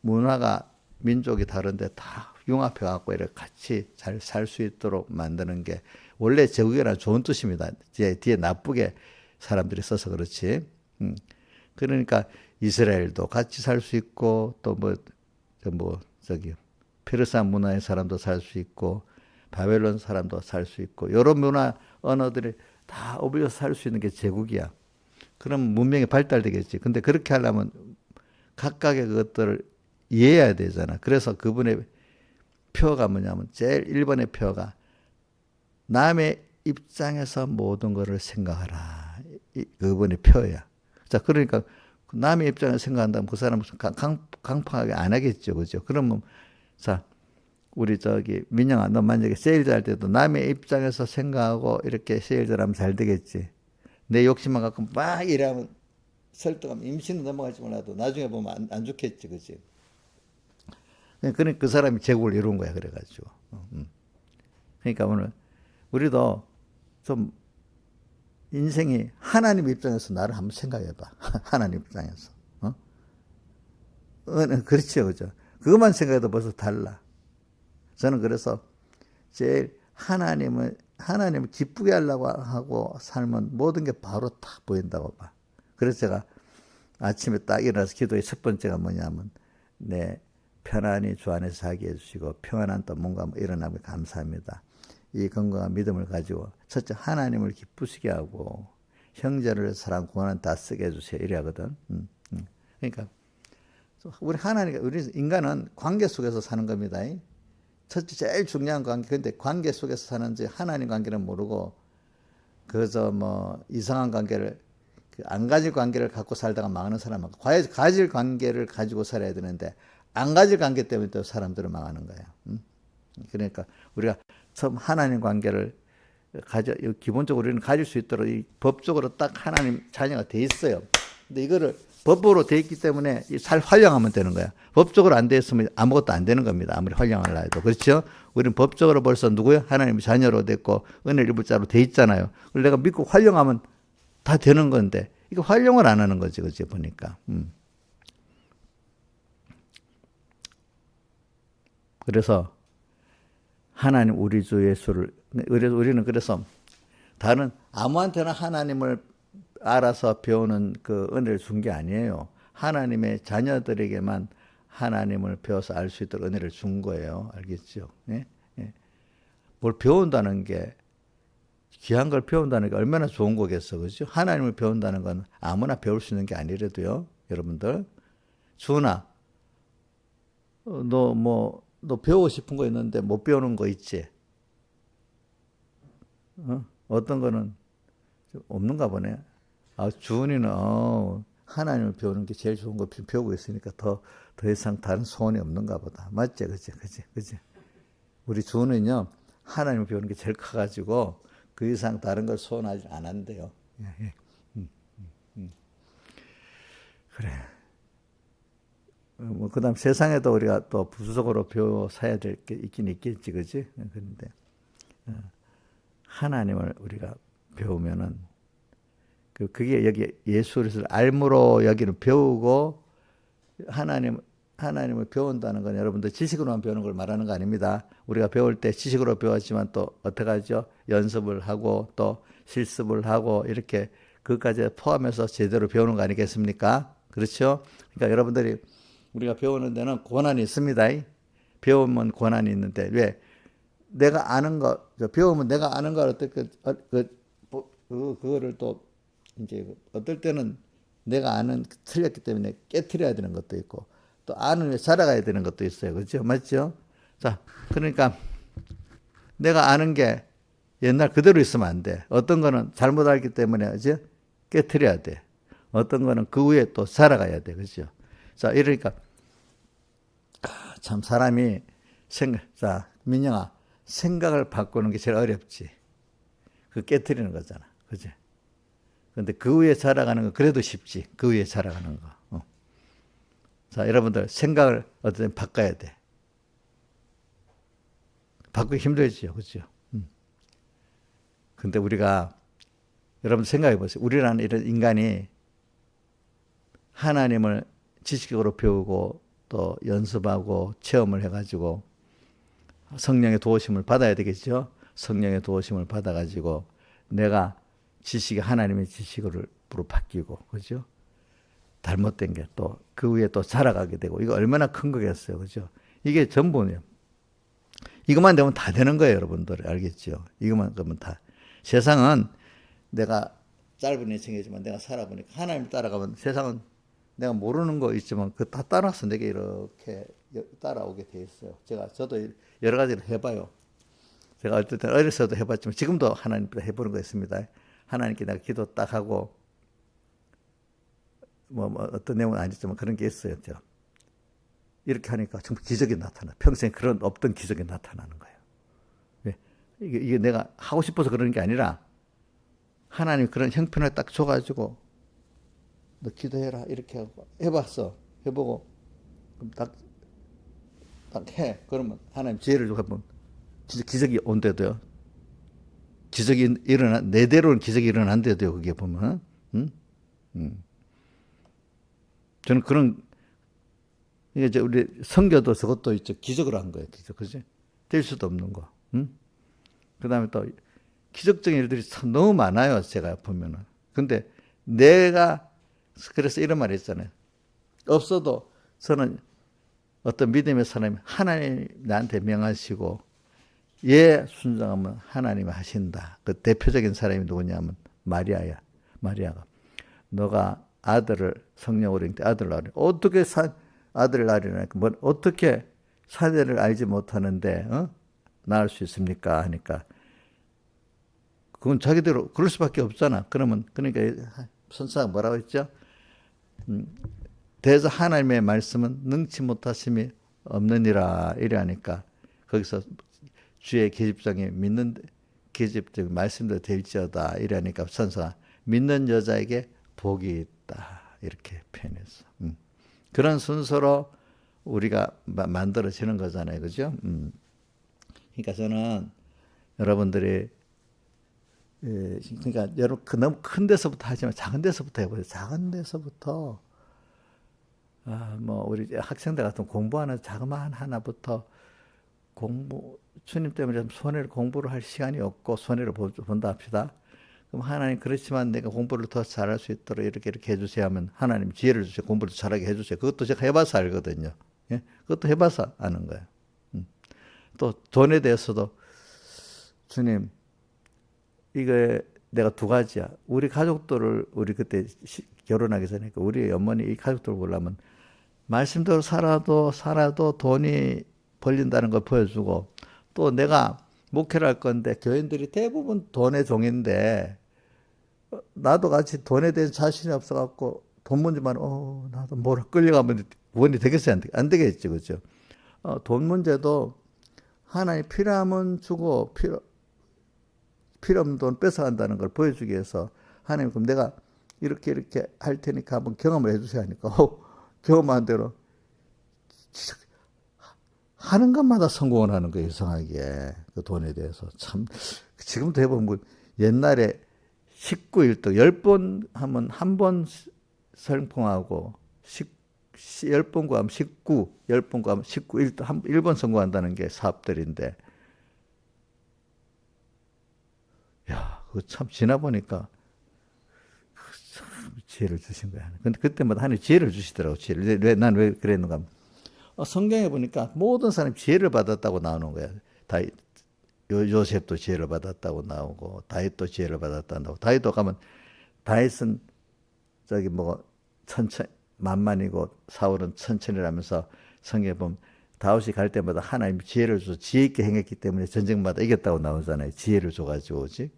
문화가 민족이 다른데 다 융합해 갖고 이렇게 같이 잘 살 수 있도록 만드는 게 원래 제국이라는 좋은 뜻입니다. 뒤에 나쁘게 사람들이 써서 그렇지. 그러니까 이스라엘도 같이 살 수 있고 또 저기 페르시아 문화의 사람도 살 수 있고 바벨론 사람도 살 수 있고 여러 문화 언어들이 다 어울려서 살 수 있는 게 제국이야. 그럼 문명이 발달되겠지. 근데 그렇게 하려면 각각의 그것들을 이해해야 되잖아. 그래서 그분의 표가 뭐냐면 제일 1번의 표가 남의 입장에서 모든 것을 생각하라. 그분의 표야. 자, 그러니까 남의 입장에서 생각한다면 그 사람은 강팍하게 안 하겠죠. 그죠? 그러면 자, 우리 저기 민영아, 너 만약에 세일즈 할 때도 남의 입장에서 생각하고 이렇게 세일즈를 하면 잘 되겠지. 내 욕심만 갖고 막 이러면 설득하면 임신은 넘어갈지 몰라도 나중에 보면 안 좋겠지. 그지? 그러니까 그 사람이 제국을 이룬 거야. 그래가지고. 그러니까 오늘 우리도 좀 인생이 하나님 입장에서 나를 한번 생각해봐. 하나님 입장에서. 그렇죠. 그죠? 그것만 생각해도 벌써 달라. 저는 그래서 제일 하나님을 기쁘게 하려고 하고 살면 모든 게 바로 딱 보인다고 봐. 그래서 제가 아침에 딱 일어나서 기도의 첫 번째가 뭐냐면 내 편안히 주 안에서 살게 해주시고 평안한 또 뭔가 일어나면 감사합니다. 이 건강한 믿음을 가지고 첫째 하나님을 기쁘시게 하고 형제를 사랑 구원은 다 쓰게 해주세요. 이래 하거든. 그러니까 우리 인간은 관계 속에서 사는 겁니다. 첫째 제일 중요한 관계. 근데 관계 속에서 사는지 하나님 관계는 모르고 그저 뭐 이상한 관계를 안 가질 관계를 갖고 살다가 망하는 사람은 가질 관계를 가지고 살아야 되는데 안 가질 관계 때문에 또 사람들은 망하는 거예요. 그러니까 우리가 처음 하나님 관계를 기본적으로 우리는 가질 수 있도록 이 법적으로 딱 하나님 자녀가 돼 있어요. 근데 이거를 법으로 돼 있기 때문에 잘 활용하면 되는 거야. 법적으로 안 돼 있으면 아무것도 안 되는 겁니다. 아무리 활용하려 해도. 그렇죠? 우리는 법적으로 벌써 누구요? 하나님 자녀로 됐고 은혜를 입을 자로 돼 있잖아요. 그걸 내가 믿고 활용하면 다 되는 건데 이거 활용을 안 하는 거지. 그치 보니까. 그래서 하나님 우리 주 예수를 우리는 그래서 다른 아무한테나 하나님을 알아서 배우는 그 은혜를 준 게 아니에요. 하나님의 자녀들에게만 하나님을 배워서 알 수 있도록 은혜를 준 거예요. 알겠죠? 예? 예. 뭘 배운다는 게 귀한 걸 배운다는 게 얼마나 좋은 거겠어. 그죠? 하나님을 배운다는 건 아무나 배울 수 있는 게 아니래도요. 여러분들. 주은아, 너 배우고 싶은 거 있는데 못 배우는 거 있지? 어떤 거는 없는가 보네. 주은이는 하나님을 배우는 게 제일 좋은 거 배우고 있으니까 더 이상 다른 소원이 없는가 보다. 맞지? 그치? 우리 주은은요, 하나님을 배우는 게 제일 커가지고 그 이상 다른 걸 소원하지 않았대요. 예. 그래. 그 다음 세상에도 우리가 또 부수적으로 배워서야 될 게 있긴 있겠지, 그지? 그런데, 하나님을 우리가 배우면은, 그게 여기 예수를 알므로 여기는 배우고, 하나님을 배운다는 건 여러분들 지식으로만 배우는 걸 말하는 거 아닙니다. 우리가 배울 때 지식으로 배웠지만 또 어떻게 하죠? 연습을 하고 또 실습을 하고 이렇게 그것까지 포함해서 제대로 배우는 거 아니겠습니까? 그렇죠? 그러니까 여러분들이 우리가 배우는 데는 권한이 있습니다. 배우면 권한이 있는데 왜? 내가 아는 거 배우면 내가 아는 걸 어떻게 그거를 또 이제 어떨 때는 내가 아는 틀렸기 때문에 깨트려야 되는 것도 있고 또 아는 왜 자라가야 되는 것도 있어요. 그렇죠? 맞죠? 자, 그러니까 내가 아는 게 옛날 그대로 있으면 안 돼. 어떤 거는 잘못 알기 때문에 이제 깨트려야 돼. 어떤 거는 그 위에 또 자라가야 돼. 그렇죠? 자, 이러니까 참 사람이 자, 민영아, 생각을 바꾸는 게 제일 어렵지. 그 깨트리는 거잖아. 그지? 근데 그 위에 자라가는 거 그래도 쉽지. 그 위에 자라가는 거. 자, 여러분들 생각을 어떤 바꿔야 돼. 바꾸기 힘들죠. 그죠? 근데 우리가 여러분 생각해 보세요. 우리라는 이런 인간이 하나님을 지식적으로 배우고 또 연습하고 체험을 해가지고 성령의 도우심을 받아야 되겠죠. 성령의 도우심을 받아가지고 내가 지식이 하나님의 지식으로 바뀌고, 그죠? 잘못된 게 또 그 위에 또 자라가게 되고, 이거 얼마나 큰 거겠어요. 그죠? 이게 전부네요. 이것만 되면 다 되는 거예요, 여러분들. 알겠죠? 이것만 되면 다. 세상은 내가 짧은 인생이지만 내가 살아보니까 하나님 따라가면 세상은 내가 모르는 거 있지만 그 다 따라서 내게 이렇게 따라오게 돼 있어요. 저도 여러 가지를 해봐요. 제가 어떨 때는 어렸을 때도 해봤지만 지금도 하나님께 해보는 거 있습니다. 하나님께 내가 기도 딱 하고 뭐 어떤 내용은 아니지만 그런 게 있어요. 제가 이렇게 하니까 정말 기적이 나타나. 평생 그런 없던 기적이 나타나는 거예요. 왜? 이게 내가 하고 싶어서 그러는 게 아니라 하나님 그런 형편을 딱 줘가지고 너 기도해라 이렇게 하고 해봤어. 해보고 그럼 딱 해. 그러면 하나님 지혜를 주고 하면 기적이 온대도요. 기적이 내 대로는 기적이 일어난대도요. 그게 보면. 저는 그런 이게 우리 성교도 저것도 있죠. 기적으로 한 거예요. 기적, 그지? 될 수도 없는 거. 그 다음에 또 기적적인 일들이 참 너무 많아요. 제가 보면은. 근데 내가 그래서 이런 말이 있잖아요. 없어도 저는 어떤 믿음의 사람이 하나님 나한테 명하시고 예 순종하면 하나님이 하신다. 그 대표적인 사람이 누구냐면 마리아야. 마리아가 너가 아들을 성령으로 인때 아들을 낳으리. 어떻게 아들을 낳으리나? 어떻게 사례를 알지 못하는데 낳을 수 있습니까? 하니까 그건 자기대로 그럴 수밖에 없잖아. 그러니까 선사가 뭐라고 했죠? 대해서 하나님의 말씀은 능치 못하심이 없느니라 이래하니까 거기서 주의 계집종이 믿는 계집종 말씀도 될지어다 이래하니까 선서가 믿는 여자에게 복이 있다 이렇게 표현했어. 그런 순서로 우리가 만들어지는 거잖아요, 그죠? 그러니까 저는 여러분들이 그러니까 여러분 너무 큰 데서부터 하지만 작은 데서부터 해보세요. 작은 데서부터 뭐 우리 학생들 같은 공부하는 자그마한 하나부터 주님 때문에 좀 공부를 할 시간이 없고 손해를 본다 합시다. 그럼 하나님 그렇지만 내가 공부를 더 잘할 수 있도록 이렇게 해주세요 하면 하나님 지혜를 주세요. 공부를 잘하게 해주세요. 그것도 제가 해봐서 알거든요. 예? 그것도 해봐서 아는 거예요. 또 돈에 대해서도 주님 이거 내가 두 가지야. 우리 가족들을 우리 그때 결혼하기 전에 우리 어머니 이 가족들을 보려면 말씀대로 살아도 돈이 벌린다는 걸 보여주고 또 내가 목회를 할 건데 교인들이 대부분 돈의 종인데 나도 같이 돈에 대한 자신이 없어갖고 돈 문제만 나도 뭐라 끌려가면 구원이 되겠어요? 안 되겠지, 그죠? 돈 문제도 하나님 필요하면 주고 필요 없는 돈 뺏어간다는 걸 보여주기 위해서 하나님 그럼 내가 이렇게 할 테니까 한번 경험을 해주세요 하니까 경험한 대로 하는 것마다 성공을 하는 거예요. 이상하게 그 돈에 대해서 참 지금도 해보면 뭐 옛날에 19일도 10번 하면 한 번 성공하고 10번 구하면 19, 10번 구하면 19, 1번 성공한다는 게 사업들인데 야, 그거 참 지나보니까 참 지혜를 주신 거야. 근데 그때마다 하나님 지혜를 주시더라고. 지혜를. 난 왜 그랬는가 하면 성경에 보니까 모든 사람이 지혜를 받았다고 나오는 거야. 요셉도 지혜를 받았다고 나오고 다윗도 지혜를 받았다고 나오고 다윗도 가면 다윗은 저기 뭐 만만이고 사울은 천천히라면서 성경에 보면 다윗이 갈 때마다 하나님 지혜를 줘서 지혜 있게 행했기 때문에 전쟁마다 이겼다고 나오잖아요. 지혜를 줘가지고 오지.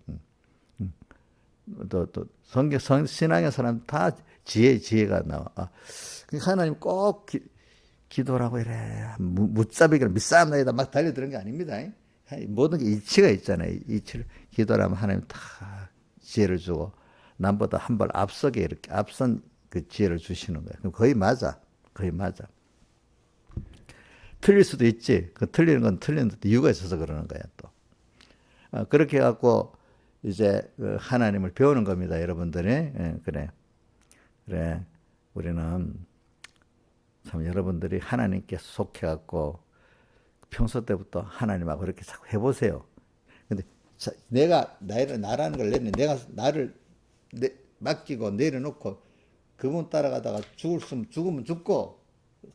또 성경 신앙의 사람 다 지혜가 나와. 그러니까 하나님 꼭 기도라고 이래 무짜비기로 밑싸움 나이다 막 달려드는 게 아닙니다. 모든 게 이치가 있잖아요. 이치를 기도라면 하나님 다 지혜를 주고 남보다 한 발 앞서게 이렇게 앞선 그 지혜를 주시는 거예요. 그럼 거의 맞아. 틀릴 수도 있지. 그 틀리는 건 틀리는 이유가 있어서 그러는 거야 또. 그렇게 해갖고 이제 하나님을 배우는 겁니다, 여러분들이. 그래. 우리는 참 여러분들이 하나님께 속해갖고 평소 때부터 하나님하고 이렇게 자꾸 해보세요. 근데 나라는 걸 내는 내가 나를 맡기고 내려놓고 그분 따라가다가 죽으면 죽고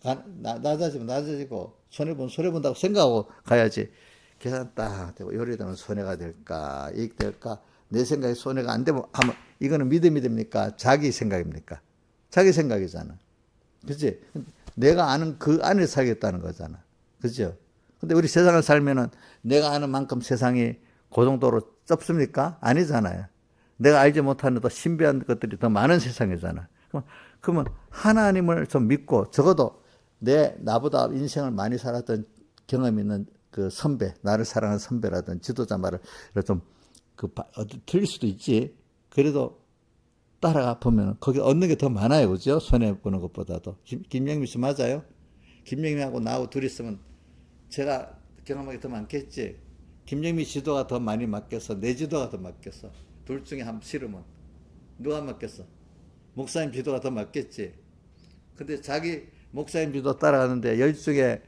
낮아지면 낮아지고 손해본다고 생각하고 가야지. 계산 딱 되고 요리되면 손해가 될까 이익 될까 내 생각에 손해가 안 되면 하면 이거는 믿음이 됩니까? 자기 생각입니까? 자기 생각이잖아. 그치? 내가 아는 그 안에 살겠다는 거잖아. 그죠? 근데 우리 세상을 살면은 내가 아는 만큼 세상이 그 정도로 좁습니까? 아니잖아요. 내가 알지 못하는 더 신비한 것들이 더 많은 세상이잖아. 그러면 하나님을 좀 믿고 적어도 나보다 인생을 많이 살았던 경험 있는 그 선배, 나를 사랑하는 선배라든 지도자 말을 좀 틀릴 수도 있지. 그래도 따라가 보면 거기 얻는 게 더 많아요. 그죠? 손해보는 것보다도. 김영미 씨 맞아요? 김영미하고 나하고 둘이 있으면 제가 경험하기 더 많겠지. 김영미 지도가 더 많이 맡겼어. 내 지도가 더 맡겼어. 둘 중에 한 싫으면 누가 맡겼어? 목사님 지도가 더 맞겠지. 근데 자기 목사님 지도 따라가는데 10 중에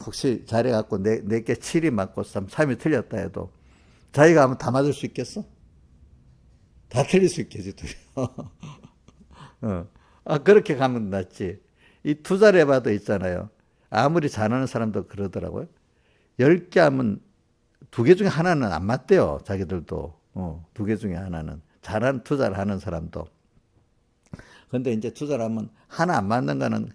혹시 잘해갖고 내게 7이 맞고 3이 틀렸다 해도 자기가 하면 다 맞을 수 있겠어? 다 틀릴 수 있겠지, 둘이. 그렇게 가면 낫지. 이 투자를 해봐도 있잖아요. 아무리 잘하는 사람도 그러더라고요. 10개 하면 2개 중에 하나는 안 맞대요. 자기들도. 2개 중에 하나는. 잘하는 투자를 하는 사람도. 근데 이제 투자를 하면 하나 안 맞는 거는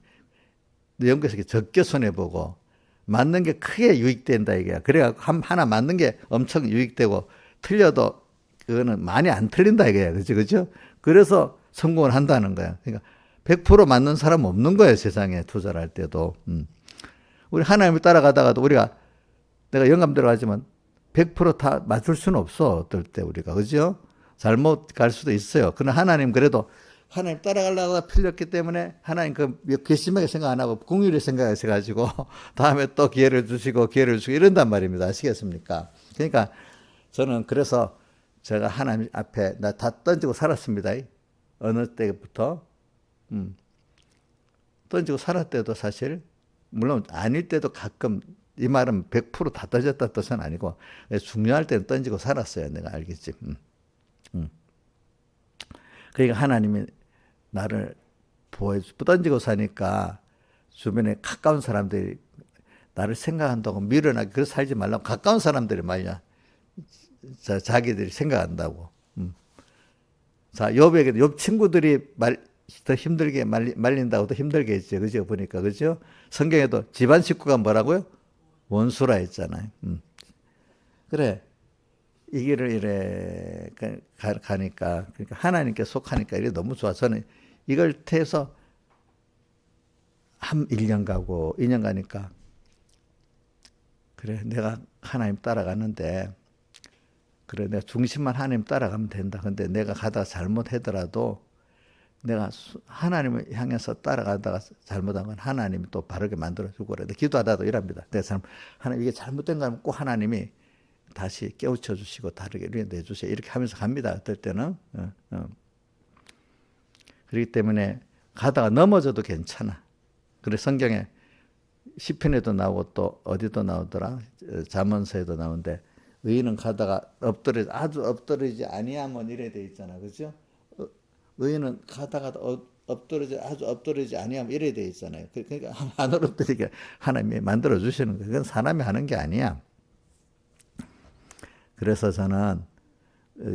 연구에서 적게 손해보고 맞는 게 크게 유익된다 이게야. 그래갖고 하나 맞는 게 엄청 유익되고 틀려도 그거는 많이 안 틀린다 이거야. 그죠? 그래서 성공을 한다는 거야. 그러니까 100% 맞는 사람 없는 거예요, 세상에 투자를 할 때도. 우리 하나님을 따라가다가도 내가 영감 들어가지만 100%다 맞을 수는 없어. 어떨 때 우리가. 그죠? 잘못 갈 수도 있어요. 그러나 하나님 그래도 하나님 따라가려다가 풀렸기 때문에 하나님 그 괘씸하게 생각 안 하고 긍휼히 생각하셔가지고 다음에 또 기회를 주시고 이런단 말입니다. 아시겠습니까? 그러니까 저는 그래서 제가 하나님 앞에 나 다 던지고 살았습니다. 어느 때부터. 던지고 살았대도 사실 물론 아닐 때도 가끔 이 말은 100%다 던졌다 뜻은 아니고 중요할 때는 던지고 살았어요. 내가 알겠지. 그러니까 하나님이 나를 던지고 사니까 주변에 가까운 사람들이 나를 생각한다고 미련하게 그렇게 살지 말라고 가까운 사람들이 말이야. 자기들이 생각한다고. 자, 욥에게도 욥 친구들이 더 힘들게 말린다고 더 힘들게 했죠. 그죠? 보니까. 그죠? 성경에도 집안 식구가 뭐라고요? 원수라 했잖아요. 그래. 이 길을 이래 가니까, 그러니까 하나님께 속하니까 이게 너무 좋아. 저는 이걸 태해서 1년 가고 2년 가니까, 그래, 내가 하나님 따라가는데, 그래, 내가 중심만 하나님 따라가면 된다. 근데 내가 가다가 잘못하더라도 내가 하나님을 향해서 따라가다가 잘못한 건 하나님이 또 바르게 만들어주고 그래. 기도하다도 이랍니다. 내가 하나님 이게 잘못된 거면 꼭 하나님이 다시 깨우쳐 주시고 다르게 내주세요. 이렇게 하면서 갑니다. 어떨 때는. 그렇기 때문에 가다가 넘어져도 괜찮아. 그래 성경에 시편에도 나오고 또 어디도 나오더라. 잠언서에도 나오는데 의인은 가다가 아주 엎드러지지 아니하면 이래 돼 있잖아. 그죠? 의인은 가다가 아주 엎드러지지 아니하면 이래 돼 있잖아요. 그러니까 안 엎드리게 하나님이 만들어 주시는 거예요. 그건 사람이 하는 게 아니야. 그래서 저는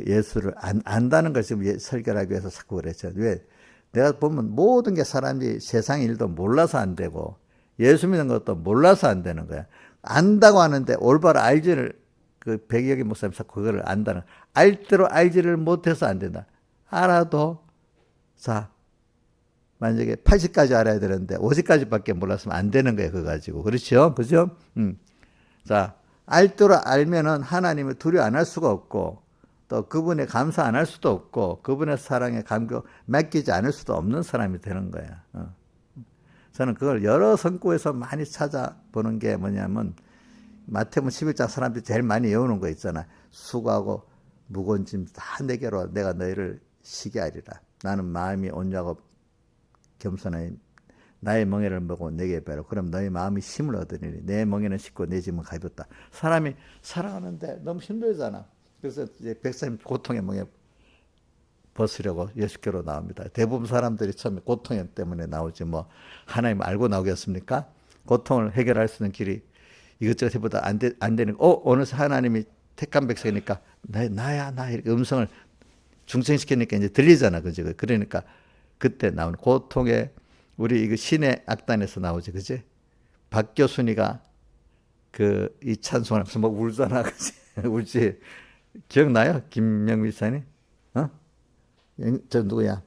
예수를 안다는 걸 지금 설교하기 위해서 자꾸 그랬죠. 왜? 내가 보면 모든 게 사람이 세상 일도 몰라서 안 되고 예수 믿는 것도 몰라서 안 되는 거야. 안다고 하는데 올바로 알지를 그 백여기 목사님 자꾸 그거를 안다는 알대로 알지를 못해서 안 된다. 알아도 자 만약에 80까지 알아야 되는데 50까지밖에 몰랐으면 안 되는 거예요. 그거 가지고. 그렇죠? 그죠? 자 알대로 알면은 하나님을 두려워 안 할 수가 없고 또 그분에 감사 안 할 수도 없고 그분의 사랑에 감격 맡기지 않을 수도 없는 사람이 되는 거야. 저는 그걸 여러 성구에서 많이 찾아보는 게 뭐냐면 마태복음 11장 사람들이 제일 많이 외우는 거 있잖아. 수고하고 무거운 짐 다 내게로 내가 너희를 쉬게 하리라. 나는 마음이 온유하고 겸손하니 나의 멍에를 먹고 내게 배라. 그럼 너희 마음이 힘을 얻으리니 내 멍에는 쉽고 내 짐은 가볍다. 사람이 살아가는데 너무 힘들잖아. 그래서 이제 백사님 고통의 멍에 벗으려고 예수께로 나옵니다. 대부분 사람들이 처음에 고통 때문에 나오지 뭐 하나님 알고 나오겠습니까? 고통을 해결할 수 있는 길이 이것저것 해보다 안 되는 어느새 하나님이 택한 백성이니까 나 이렇게 음성을 중생시키니까 이제 들리잖아. 그죠? 그러니까 그때 나오는 고통의 우리 이거 신의 악단에서 나오지. 그지? 박교순이가 이 찬송을 하면서 막 울잖아. 그지? 울지. 기억나요? 김명미 사님? 저 누구야?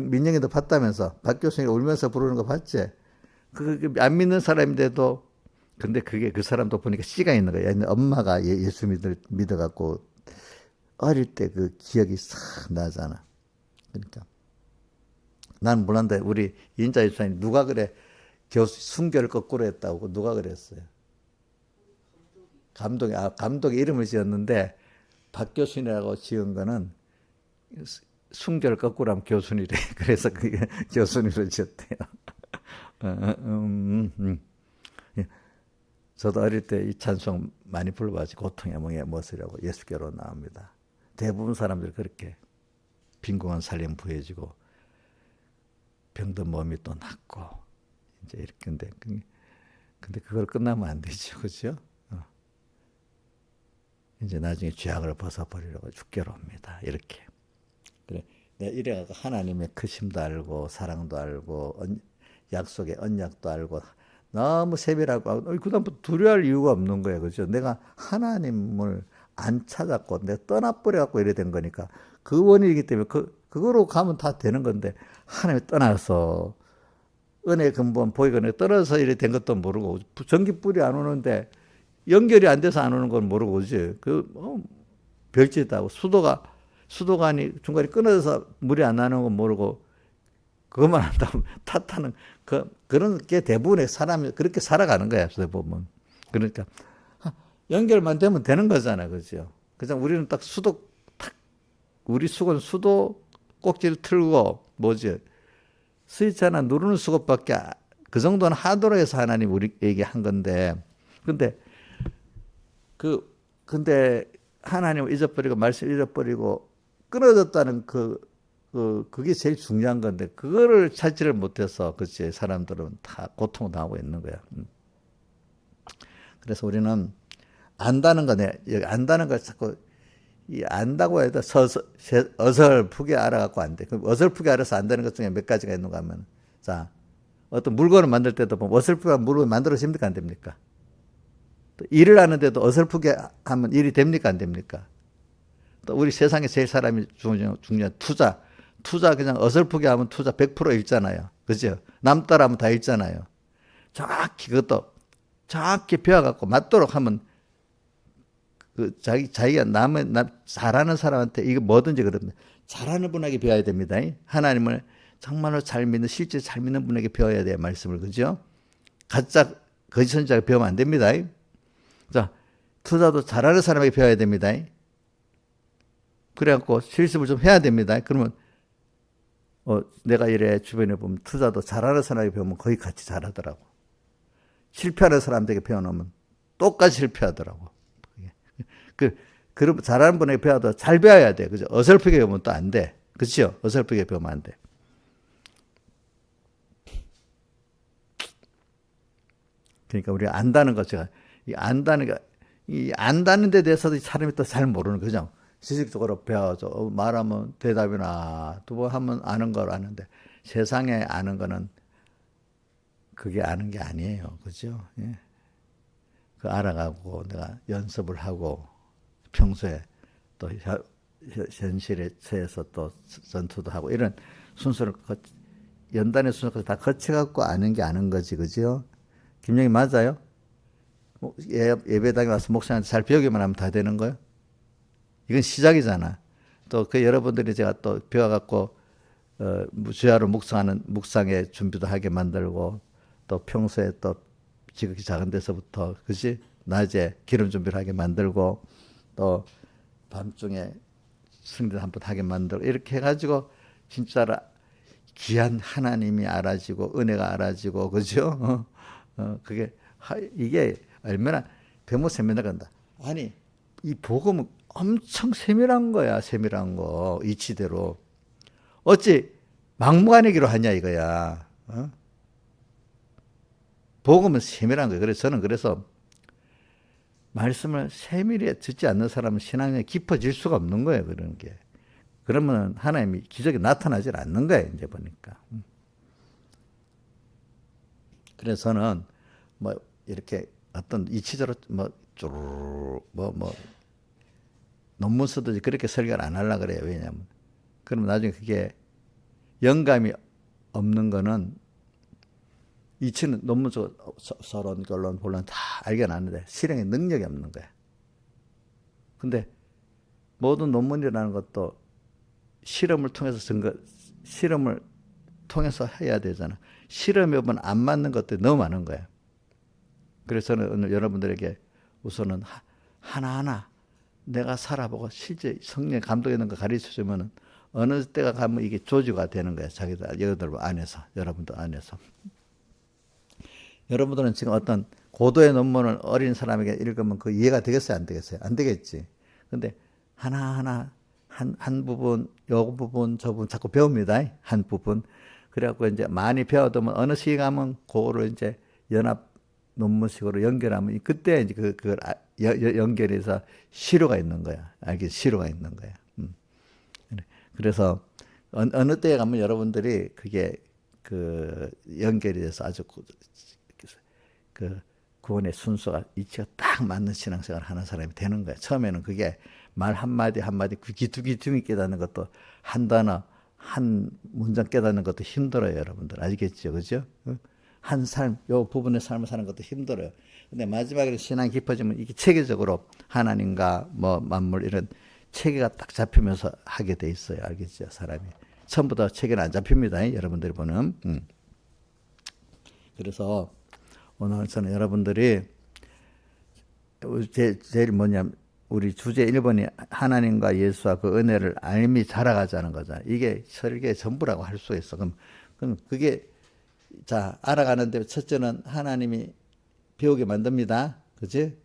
민영이도 봤다면서 박교순이가 울면서 부르는 거 봤지? 안 믿는 사람인데도 근데 그 사람도 보니까 씨가 있는 거야. 엄마가 예수 믿어갖고 어릴 때 그 기억이 싹 나잖아. 그러니까 난 몰랐는데 우리 인자 집사님 누가 그래 순교를 거꾸로 했다고 누가 그랬어요? 감독이 이름을 지었는데 박교순이라고 지은 거는 순교를 거꾸로 하면 교순이래. 그래서 그게 교순이로 지었대요. 저도 어릴 때 이 찬송 많이 불러봐서 고통의 멍에 못쓰려고 예수께로 나옵니다. 대부분 사람들이 그렇게 빈궁한 살림 부해지고 병든 몸이 또 낫고 이제 이렇게 근데 그걸 끝나면 안 되죠, 그렇죠? 이제 나중에 죄악을 벗어버리려고 죽게로 옵니다. 이렇게. 그래, 내가 이래가 하나님의 크심도 알고 사랑도 알고 약속의 언약도 알고 너무 세밀하고 그다음부터 두려워할 이유가 없는 거예요, 그렇죠? 내가 하나님을 안 찾았고 내가 떠나버려갖고 이래 된 거니까 그 원인이기 때문에 그거로 가면 다 되는 건데 하나님이 떠나서 은혜 근본 보이거나 떨어져서 이래 된 것도 모르고 전기불이 안 오는데 연결이 안 돼서 안 오는 건 모르고 오지. 별짓하고 수도관이 중간에 끊어져서 물이 안 나는 건 모르고 그것만 한다고 탓하는 그런 게 대부분의 사람이 그렇게 살아가는 거야. 보면. 그러니까 연결만 되면 되는 거잖아, 그죠? 그냥 우리는 딱 우리 수건 수도 꼭지를 틀고 뭐지? 스위치 하나 누르는 수것밖에 그 정도는 하도록 해서 하나님 우리에게 한 건데, 근데 하나님을 잊어버리고 말씀 잊어버리고 끊어졌다는 그게 제일 중요한 건데 그거를 찾지를 못해서 그치 사람들은 다 고통을 당하고 있는 거야. 그래서 우리는 안다는 거네. 여기 안다는 걸 자꾸 안다고 해도 어설프게 알아갖고 안 돼. 그럼 어설프게 알아서 안다는 것 중에 몇 가지가 있는가 하면 자 어떤 물건을 만들 때도 보면 어설프게 물건을 만들어집니까 안 됩니까? 또 일을 하는데도 어설프게 하면 일이 됩니까 안 됩니까? 또 우리 세상에 제일 사람이 중요한 투자 그냥 어설프게 하면 투자 100% 잃잖아요. 그죠? 남 따라하면 다 잃잖아요. 정확히 그것도 정확히 배워갖고 맞도록 하면 자기가 잘하는 사람한테 이거 뭐든지 그럽니다. 잘하는 분에게 배워야 됩니다. 하나님을 정말로 잘 믿는 실제 잘 믿는 분에게 배워야 돼요. 말씀을 그죠? 가짜 거짓 선지자가 배우면 안 됩니다. 자 투자도 잘하는 사람에게 배워야 됩니다. 그래갖고 실습을 좀 해야 됩니다. 그러면 내가 이래 주변에 보면 투자도 잘하는 사람에게 배우면 거의 같이 잘하더라고. 실패하는 사람들에게 배워놓으면 똑같이 실패하더라고. 그럼 잘하는 분에게 배워도 잘 배워야 돼. 그죠? 어설프게 배우면 또 안 돼. 그죠? 어설프게 배우면 안 돼. 그러니까 우리가 안다는 것, 안다는 데 대해서도 사람이 또 잘 모르는 거죠. 지식적으로 배워서 말하면 대답이나 두 번 하면 아는 걸 아는데 세상에 아는 거는 그게 아는 게 아니에요. 그죠? 예. 그 알아가고 내가 연습을 하고 평소에 또 현실에 처해서 또 전투도 하고 이런 순서를 연단의 순서까지 다 거쳐갖고 아는 게 아는 거지. 그죠? 김영희 맞아요? 예배당에 와서 목사한테 잘 배우기만 하면 다 되는 거예요? 이건 시작이잖아. 또 여러분들이 제가 또 배워갖고 주야로 묵상의 준비도 하게 만들고 또 평소에 또 지극히 작은 데서부터 그지 낮에 기름 준비를 하게 만들고 또 밤중에 승리를 한번 하게 만들고 이렇게 해가지고 진짜로 귀한 하나님이 알아지고 은혜가 알아지고 그죠? 이게 얼마나 배모 세미나 간다. 아니 이 복음은 엄청 세밀한 거야. 세밀한 거 이치대로 어찌 막무가내기로 하냐 이거야. 복음은 세밀한 거예요. 그래서 저는 말씀을 세밀히 듣지 않는 사람은 신앙이 깊어질 수가 없는 거예요. 그런 게. 그러면 하나님이 기적이 나타나질 않는 거예요. 이제 보니까. 그래서 저는 뭐 이렇게 어떤 이치적으로 논문 쓰듯이 그렇게 설교를 안 하려고 그래요. 왜냐하면 그러면 나중에 그게 영감이 없는 거는 이치는 논문적으로 서론, 결론, 본론 다 알겨놨는데 실행에 능력이 없는 거야. 근데 모든 논문이라는 것도 실험을 통해서 해야 되잖아. 실험해 보면 안 맞는 것들이 너무 많은 거야. 그래서 저는 오늘 여러분들에게 우선은 하나하나 내가 살아보고 실제 성령의 감동이 있는 거 가르쳐주면 어느 때가 가면 이게 조지가 되는 거야. 여러분들 안에서, 여러분들 안에서. 여러분들은 지금 어떤 고도의 논문을 어린 사람에게 읽으면 그 이해가 되겠어요? 안 되겠어요? 안 되겠지. 근데 하나하나 한 부분, 요 부분, 저 부분 자꾸 배웁니다. 한 부분. 그래갖고 이제 많이 배워두면 어느 시기 가면 그거를 이제 연합 논문식으로 연결하면 그때 이제 그걸 연결해서 시료가 있는 거야. 시료가 있는 거야. 그래서 어느 때에 가면 여러분들이 그게 연결이 돼서 아주 구원의 순서가 이치가 딱 맞는 신앙생활을 하는 사람이 되는 거야. 처음에는 그게 말 한마디 한마디 귀퉁이 깨닫는 것도 한 단어 한 문장 깨닫는 것도 힘들어요. 여러분들 아시겠죠? 그죠? 한 삶, 요 부분의 삶을 사는 것도 힘들어요. 근데 마지막에 신앙이 깊어지면 이게 체계적으로 하나님과 뭐 만물 이런 체계가 딱 잡히면서 하게 돼 있어요. 알겠죠? 사람이. 처음부터 체계는 안 잡힙니다. 여러분들이 보는. 그래서 오늘 저는 여러분들이 제일 뭐냐면 우리 주제 1번이 하나님과 예수와 그 은혜를 알미 자라가자는 거잖아요. 이게 설계의 전부라고 할 수 있어. 그럼 그게 자 알아가는데 첫째는 하나님이 배우게 만듭니다. 그지?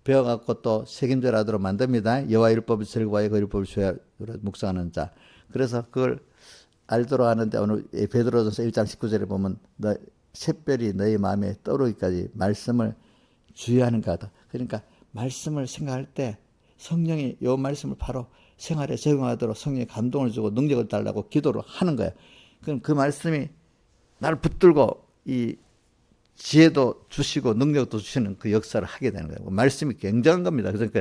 배워갖고 또 책임져라 하도록 만듭니다. 여호와 율법을 즐거워하여 그 율법을 주야 묵상하는 자. 그래서 그걸 알도록 하는데 오늘 베드로전서 1장 19절에 보면 너 샛별이 너희 마음에 떠오르기까지 말씀을 주의하는 거다. 그러니까 말씀을 생각할 때 성령이 이 말씀을 바로 생활에 적용하도록 성령의 감동을 주고 능력을 달라고 기도를 하는 거예요. 그럼 그 말씀이 나를 붙들고 이 지혜도 주시고 능력도 주시는 그 역사를 하게 되는 거예요. 말씀이 굉장한 겁니다. 그래서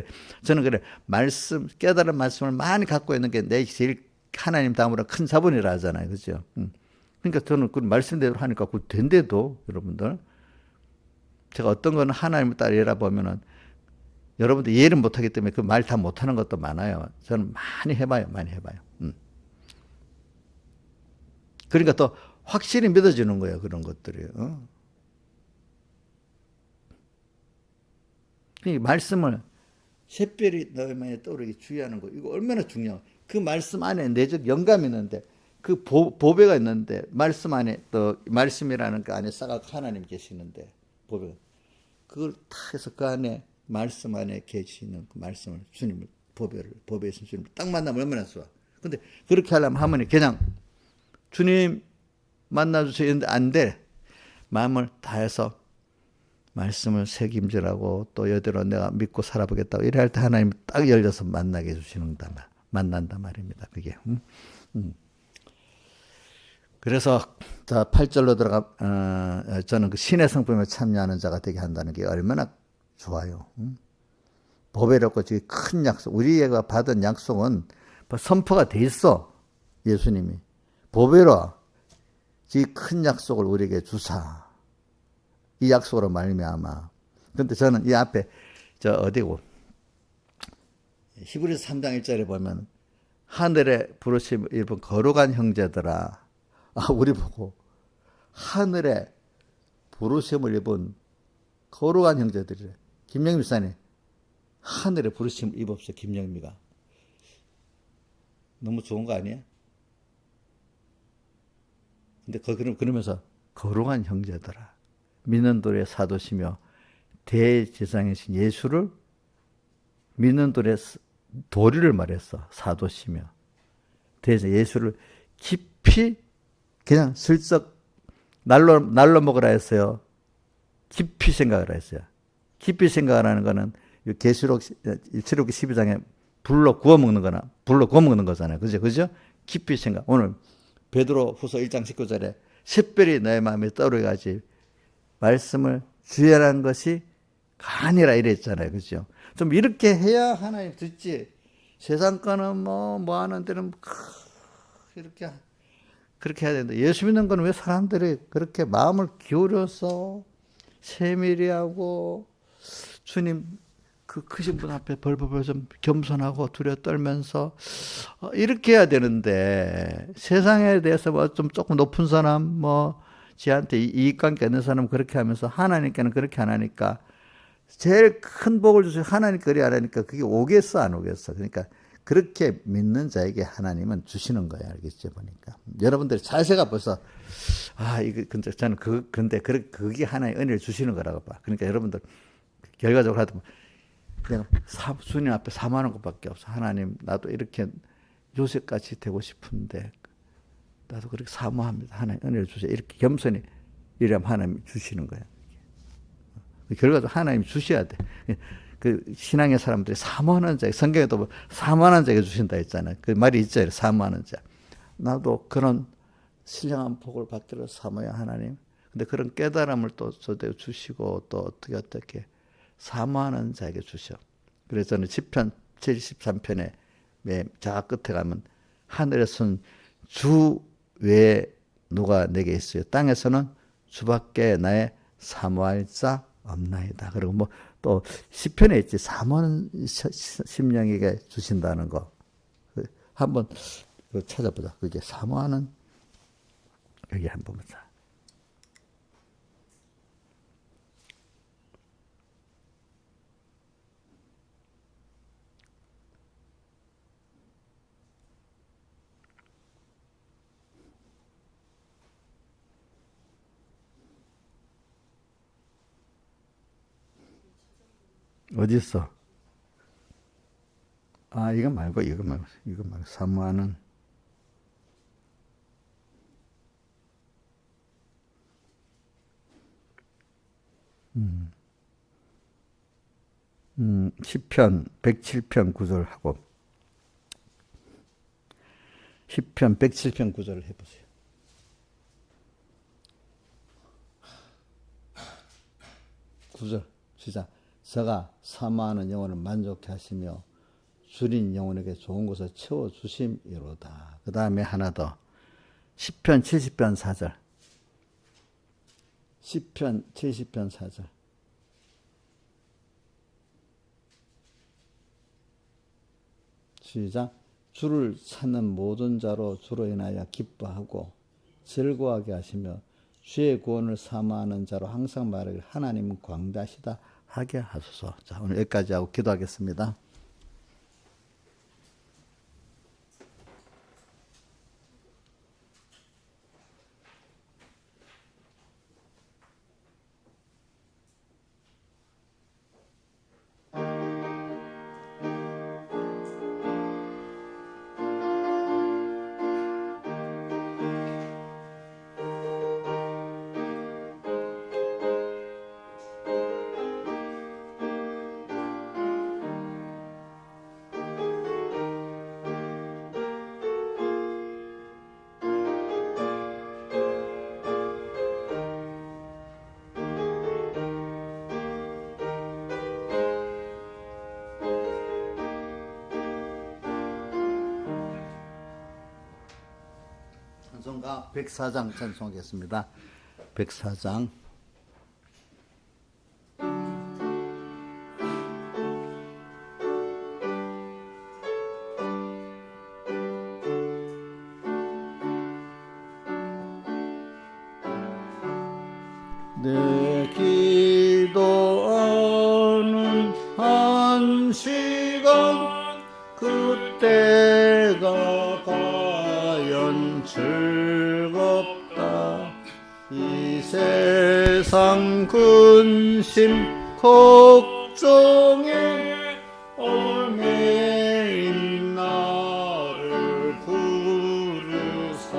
저는 그래 말씀 깨달은 말씀을 많이 갖고 있는 게 내 제일 하나님 다음으로 큰 자본이라 하잖아요. 그죠? 그러니까 저는 그 말씀대로 하니까 그 된대도 여러분들 제가 어떤 거는 하나님을 따라 보면은 여러분들 이해를 못하기 때문에 그 말 다 못하는 것도 많아요. 저는 많이 해봐요. 그러니까 또 확실히 믿어지는 거예요. 그런 것들이. 그 말씀을 샛별이 너희 마음에 떠오르게 주의하는 거 이거 얼마나 중요해요. 그 말씀 안에 내적 영감이 있는데 그 보배가 있는데 말씀 안에 또 말씀이라는 그 안에 싹 하나님 계시는데 보배가 그걸 탁 해서 그 안에 말씀 안에 계시는 그 말씀을 주님을 보배에 있는 주님을 딱 만나면 얼마나 좋아. 근데 그렇게 하려면 하모니 그냥 주님 만나주세요 이런데 안 돼. 마음을 다해서 말씀을 책임지라고 또 여대로 내가 믿고 살아보겠다고 이래 할 때 하나님 딱 열려서 만나게 해주시는다 만난단 말입니다. 그게. 그래서 자 8절로 들어가 저는 그 신의 성품에 참여하는 자가 되게 한다는 게 얼마나 좋아요. 보배롭고 큰 약속 우리가 받은 약속은 선포가 돼 있어. 예수님이 보배로 큰 약속을 우리에게 주사 이 약속으로 말미암아. 근데 저는 이 앞에 저 어디고 히브리서 3장 1절에 보면 하늘에 부르심 입은 거룩한 형제들아. 우리 보고 하늘에 부르심을 입은 거룩한 형제들이래. 김영미 사님 하늘에 부르심을 입었어. 김영미가 너무 좋은 거 아니야? 근데 그러면서 거룩한 형제들아 믿는 돌의 사도시며 대제사장이신 예수를 믿는 돌의 도리를 말했어. 사도시며 대제사 예수를 깊이 그냥 슬쩍 날로 먹으라 했어요. 깊이 생각을 했어요. 깊이 생각을 하는 거는 계시록 12장에 불로 구워 먹는 거잖아요. 그죠? 깊이 생각. 오늘 베드로 후서 1장 19절에 샛별이 너의 마음에 떠오르가지 말씀을 주의하라는 것이 가니라 이랬잖아요. 그죠? 좀 이렇게 해야 하나님 듣지. 세상 거는 뭐 하는 데는 이렇게 그렇게 해야 된다. 예수 믿는 건 왜 사람들이 그렇게 마음을 기울여서 세밀히 하고 주님 그 크신 분 앞에 벌벌벌 좀 겸손하고 두려 떨면서 이렇게 해야 되는데 세상에 대해서 뭐 좀 조금 높은 사람 지한테 이익관계 있는 사람은 그렇게 하면서 하나님께는 그렇게 안 하니까 제일 큰 복을 주시고 하나님 그리 하라니까 그게 오겠어 안 오겠어. 그러니까 그렇게 믿는 자에게 하나님은 주시는 거예요. 알겠죠? 보니까 여러분들의 자세가 벌써 이거 근데 저는 근데 그게 하나의 은혜를 주시는 거라고 봐. 그러니까 여러분들 결과적으로 하다 보면 내가 주님 앞에 사모하는 것밖에 없어. 하나님 나도 이렇게 요셉같이 되고 싶은데 나도 그렇게 사모합니다. 하나님 은혜를 주세요. 이렇게 겸손히 이러면 하나님 주시는 거예요. 결과적으로 하나님 주셔야 돼. 그 신앙의 사람들이 사모하는 자, 성경에도 사모하는 자에게 주신다 했잖아요. 그 말이 있죠. 사모하는 자. 나도 그런 신령한 복을 받기를 사모해요, 하나님. 근데 그런 깨달음을 또 저도 주시고 또 어떻게 사모하는 자에게 주셔. 그래서 저는 시편 73편에 저 끝에 가면 하늘에서는 주 외에 누가 내게 있어요. 땅에서는 주밖에 나의 사모할 자 없나이다. 그리고 뭐 또 시편에 있지 사모하는 심령에게 주신다는 거. 한번 찾아보자. 그게 사모하는 여기 한번 보자. 어디 있어? 아, 이거 말고 사모하는 시편 107편 9절하고 시편 107편 9절을 해보세요. 구절 시작. 저가 사모하는 영혼을 만족케 하시며 줄인 영혼에게 좋은 것을 채워주심이로다. 그 다음에 하나 더. 시편 70편 4절. 시편 70편 4절. 시작. 주를 찾는 모든 자로 주로 인하여 기뻐하고 즐거워하게 하시며 주의 구원을 사모하는 자로 항상 말하기를 하나님은 광대하시다 하게 하소서. 자, 오늘 여기까지 하고 기도하겠습니다. 찬송가 104장 찬송하겠습니다. 104장. 내 기도하는 한 시간 그때가 과연 즐겁다. 이 세상 근심 걱정에 얽매인 나를 부르사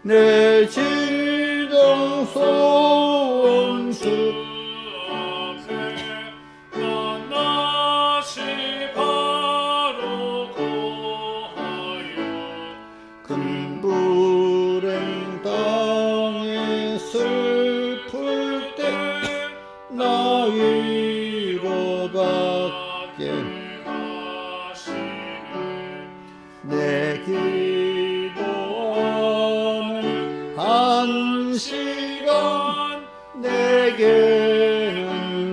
내 진정 소원 주 앞에 만나시 바로 고하여 큰 불행 땅에 슬플 때 나 위로받게 내 기도하는 한 시간 내게는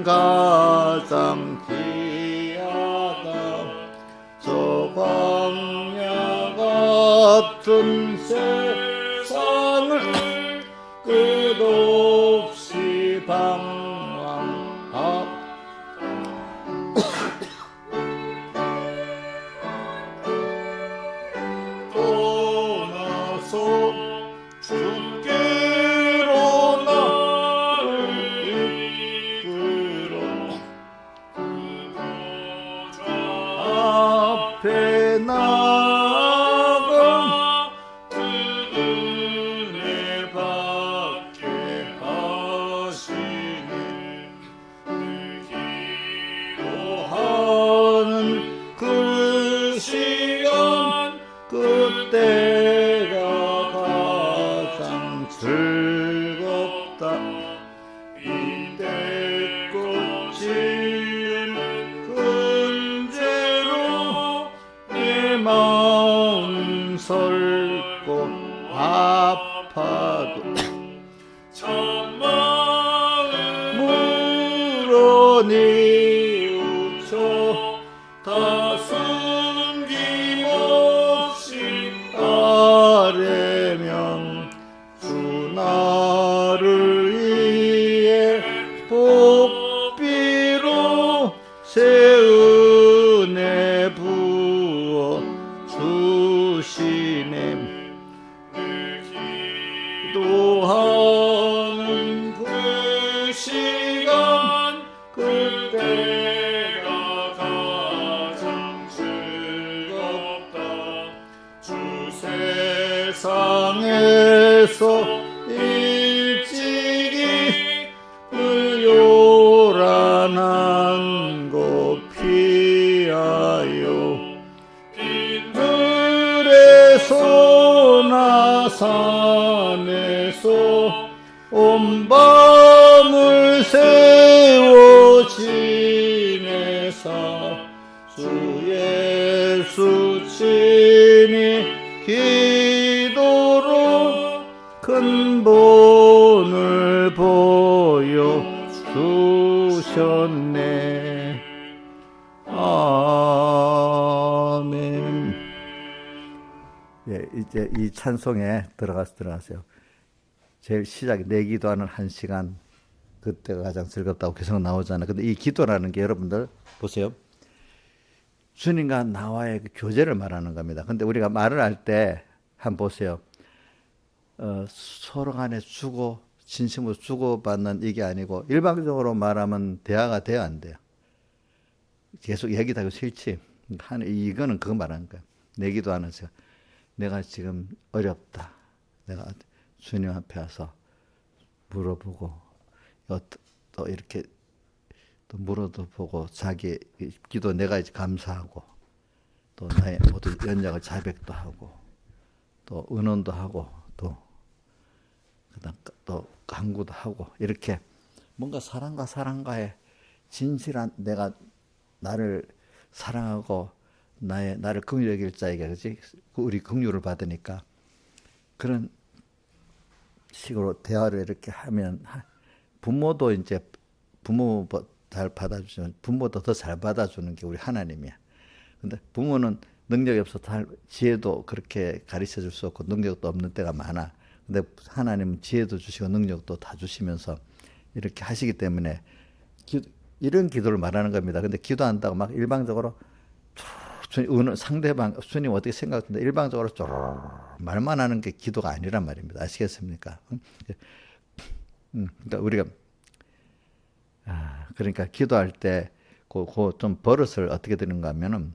가장 귀하다. 저 광야 같은 세상을 끝없이 방황하고 떠나서 주께로 나를 이끌어 앞에 나가 그 은혜 받게 하시네. 하는 그 시간 그때가 가장 즐겁다. 아파도 참마음으로 뉘우쳐 다 숨김없이 아뢰면 주 나를 위해 복비로 새 은혜 부어 주시네. 기도하는 그 시간 그때가 가장 즐겁다. 주 세상에서 일찍이 요란한 곳 피하여 들에서 나 산에서 온 밤을 세워 지내사 주 예수 친히 기도로 큰 본을 보여 주셨네. 아멘. 예, 이제 이 찬송에 들어가세요. 제일 시작이 내 기도하는 한 시간 그때가 가장 즐겁다고 계속 나오잖아요. 근데 이 기도라는 게 여러분들 보세요. 주님과 나와의 그 교제를 말하는 겁니다. 근데 우리가 말을 할 때 한번 보세요. 서로 간에 진심으로 주고받는 이게 아니고 일방적으로 말하면 대화가 돼야 안 돼요. 계속 얘기도 하고 싫지. 이거는 그거 말하는 거예요. 내 기도하는 시간. 내가 지금 어렵다. 내가 주님 앞에 와서 물어보고 또 이렇게 또 물어보고 자기 기도 내가 이제 감사하고 또 나의 모든 연약을 자백도 하고 또 은원도 하고 또 그다음 또 간구도 하고 이렇게 뭔가 사랑과의 진실한 내가 나를 사랑하고 나를 긍휼히 여길 자에게 그렇지 우리 긍휼을 받으니까 그런 식으로 대화를 이렇게 하면 부모도 이제 부모 잘 받아주면 부모도 더 잘 받아주는 게 우리 하나님이야. 근데 부모는 능력이 없어 지혜도 그렇게 가르쳐 줄 수 없고 능력도 없는 때가 많아. 근데 하나님은 지혜도 주시고 능력도 다 주시면서 이렇게 하시기 때문에 이런 기도를 말하는 겁니다. 근데 기도한다고 막 일방적으로 상대방 주님 어떻게 생각하는데 일방적으로 말만 하는 게 기도가 아니란 말입니다. 아시겠습니까? 그러니까 우리가 그러니까 기도할 때 좀 버릇을 어떻게 드는가 하면은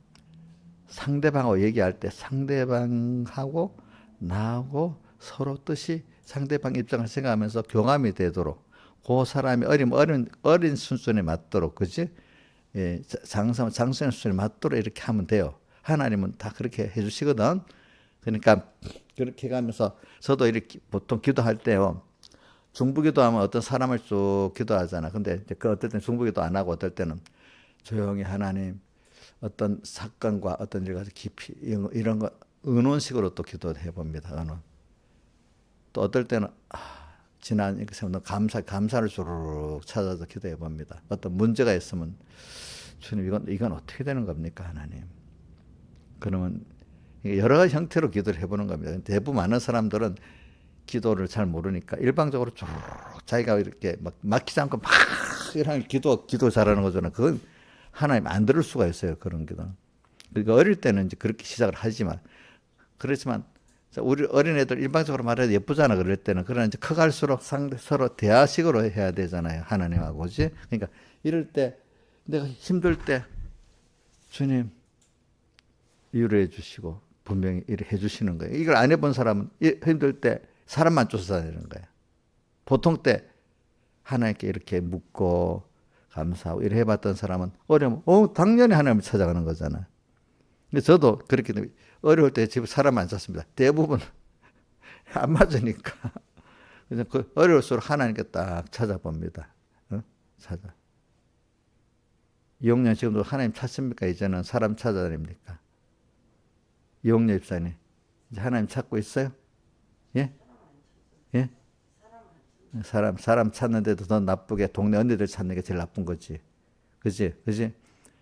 상대방하고 얘기할 때 상대방하고 나하고 서로 뜻이 상대방 입장을 생각하면서 교감이 되도록 그 사람이 어린 순순에 맞도록 그지? 예, 장수의 수준에 맞도록 이렇게 하면 돼요. 하나님은 다 그렇게 해주시거든. 그러니까 그렇게 가면서 저도 이렇게 보통 기도할 때요. 중부기도하면 어떤 사람을 쭉 기도하잖아. 근데 이제 어떨 때는 중부기도 안 하고 어떨 때는 조용히 하나님 어떤 사건과 어떤 일 가지고 깊이 이런 거 은원식으로 또 기도해 봅니다. 은원. 또 어떨 때는 지난 이렇게 감사를 주르륵 찾아서 기도해 봅니다. 어떤 문제가 있으면 주님 이건 어떻게 되는 겁니까 하나님? 그러면 여러 형태로 기도를 해보는 겁니다. 대부분 많은 사람들은 기도를 잘 모르니까 일방적으로 쭉 자기가 이렇게 막 막히지 않고 막 이런 기도 잘하는 거잖아요. 그건 하나님 안 들을 수가 있어요. 그런 기도. 그러니까 어릴 때는 이제 그렇게 시작을 하지만 그렇지만 우리 어린애들 일방적으로 말해도 예쁘잖아. 그럴 때는. 그러나 이제 커갈수록 서로 대화식으로 해야 되잖아요. 하나님하고. 그지? 그러니까 이럴 때 내가 힘들 때 주님 위로해 주시고 분명히 이렇게 해 주시는 거예요. 이걸 안 해본 사람은 힘들 때 사람만 쫓아다니는 거예요. 보통 때 하나님께 이렇게 묻고 감사하고 이렇게 해봤던 사람은 어려우면 당연히 하나님을 찾아가는 거잖아. 근데 저도 그렇게 어려울 때 집에 사람 안 찾습니다. 대부분 안 맞으니까. 그래서 그 어려울수록 하나님께 딱 찾아봅니다. 찾아. 이용년 지금도 하나님 찾습니까? 이제는 사람 찾아다닙니까? 이용년 입사님 이제 하나님 찾고 있어요? 예? 사람 찾는데도 더 나쁘게 동네 언니들 찾는 게 제일 나쁜 거지. 그지?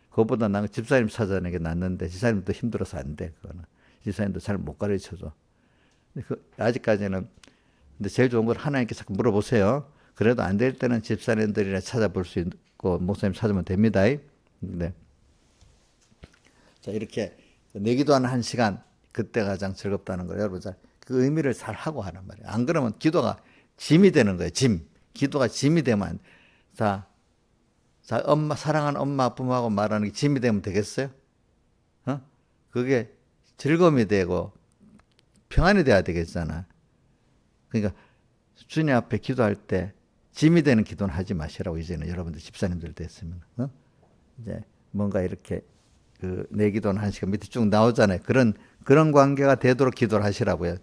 그거보다 나는 집사님 찾아내는 게 낫는데, 집사님도 힘들어서 안 돼, 그거는. 집사님도 잘 못 가르쳐줘. 아직까지는, 근데 제일 좋은 건 하나님께 자꾸 물어보세요. 그래도 안 될 때는 집사님들이나 찾아볼 수 있고, 목사님 찾으면 됩니다. 네. 자, 이렇게 내기도하는 1시간, 그때 가장 즐겁다는 걸 여러분 그 의미를 잘 하고 하란 말이에요. 안 그러면 기도가 짐이 되는 거예요. 짐. 기도가 짐이 되면 자, 사랑하는 엄마 아빠하고 말하는 게 짐이 되면 되겠어요? 그게 즐거움이 되고 평안이 돼야 되겠잖아. 그러니까 주님 앞에 기도할 때 짐이 되는 기도는 하지 마시라고. 이제는 여러분들 집사님들 됐으면 이제 뭔가 이렇게 내 기도는 1시간 밑에 쭉 나오잖아요. 그런 관계가 되도록 기도를 하시라고요.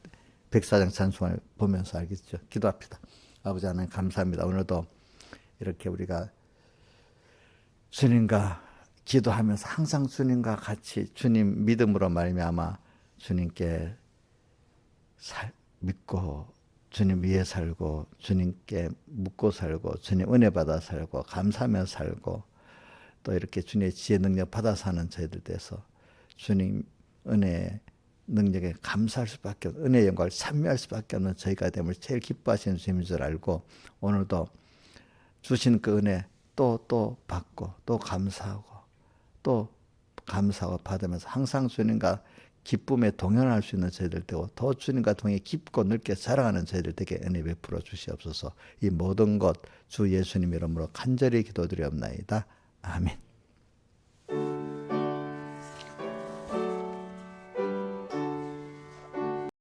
백사장 찬송을 보면서 알겠죠? 기도합시다. 아버지 하나님 감사합니다. 오늘도 이렇게 우리가 주님과 기도하면서 항상 주님과 같이 주님 믿음으로 말미암아 주님께 믿고 주님 위에 살고 주님께 묻고 살고 주님 은혜 받아 살고 감사하며 살고 또 이렇게 주님의 지혜 능력 받아 사는 저희들 돼서 주님 은혜 능력에 감사할 수밖에 없는, 은혜의 영광을 찬미할 수밖에 없는 저희가 됨을 제일 기뻐하시는 주님인 줄 알고 오늘도 주신 그 은혜 또 받고 또 감사하고 또 감사하고 받으면서 항상 주님과 기쁨에 동행할 수 있는 저희들 되고 더 주님과 동행 깊고 넓게 사랑하는 저희들 되게 은혜 베풀어 주시옵소서. 이 모든 것 주 예수님 이름으로 간절히 기도드리옵나이다. 아멘.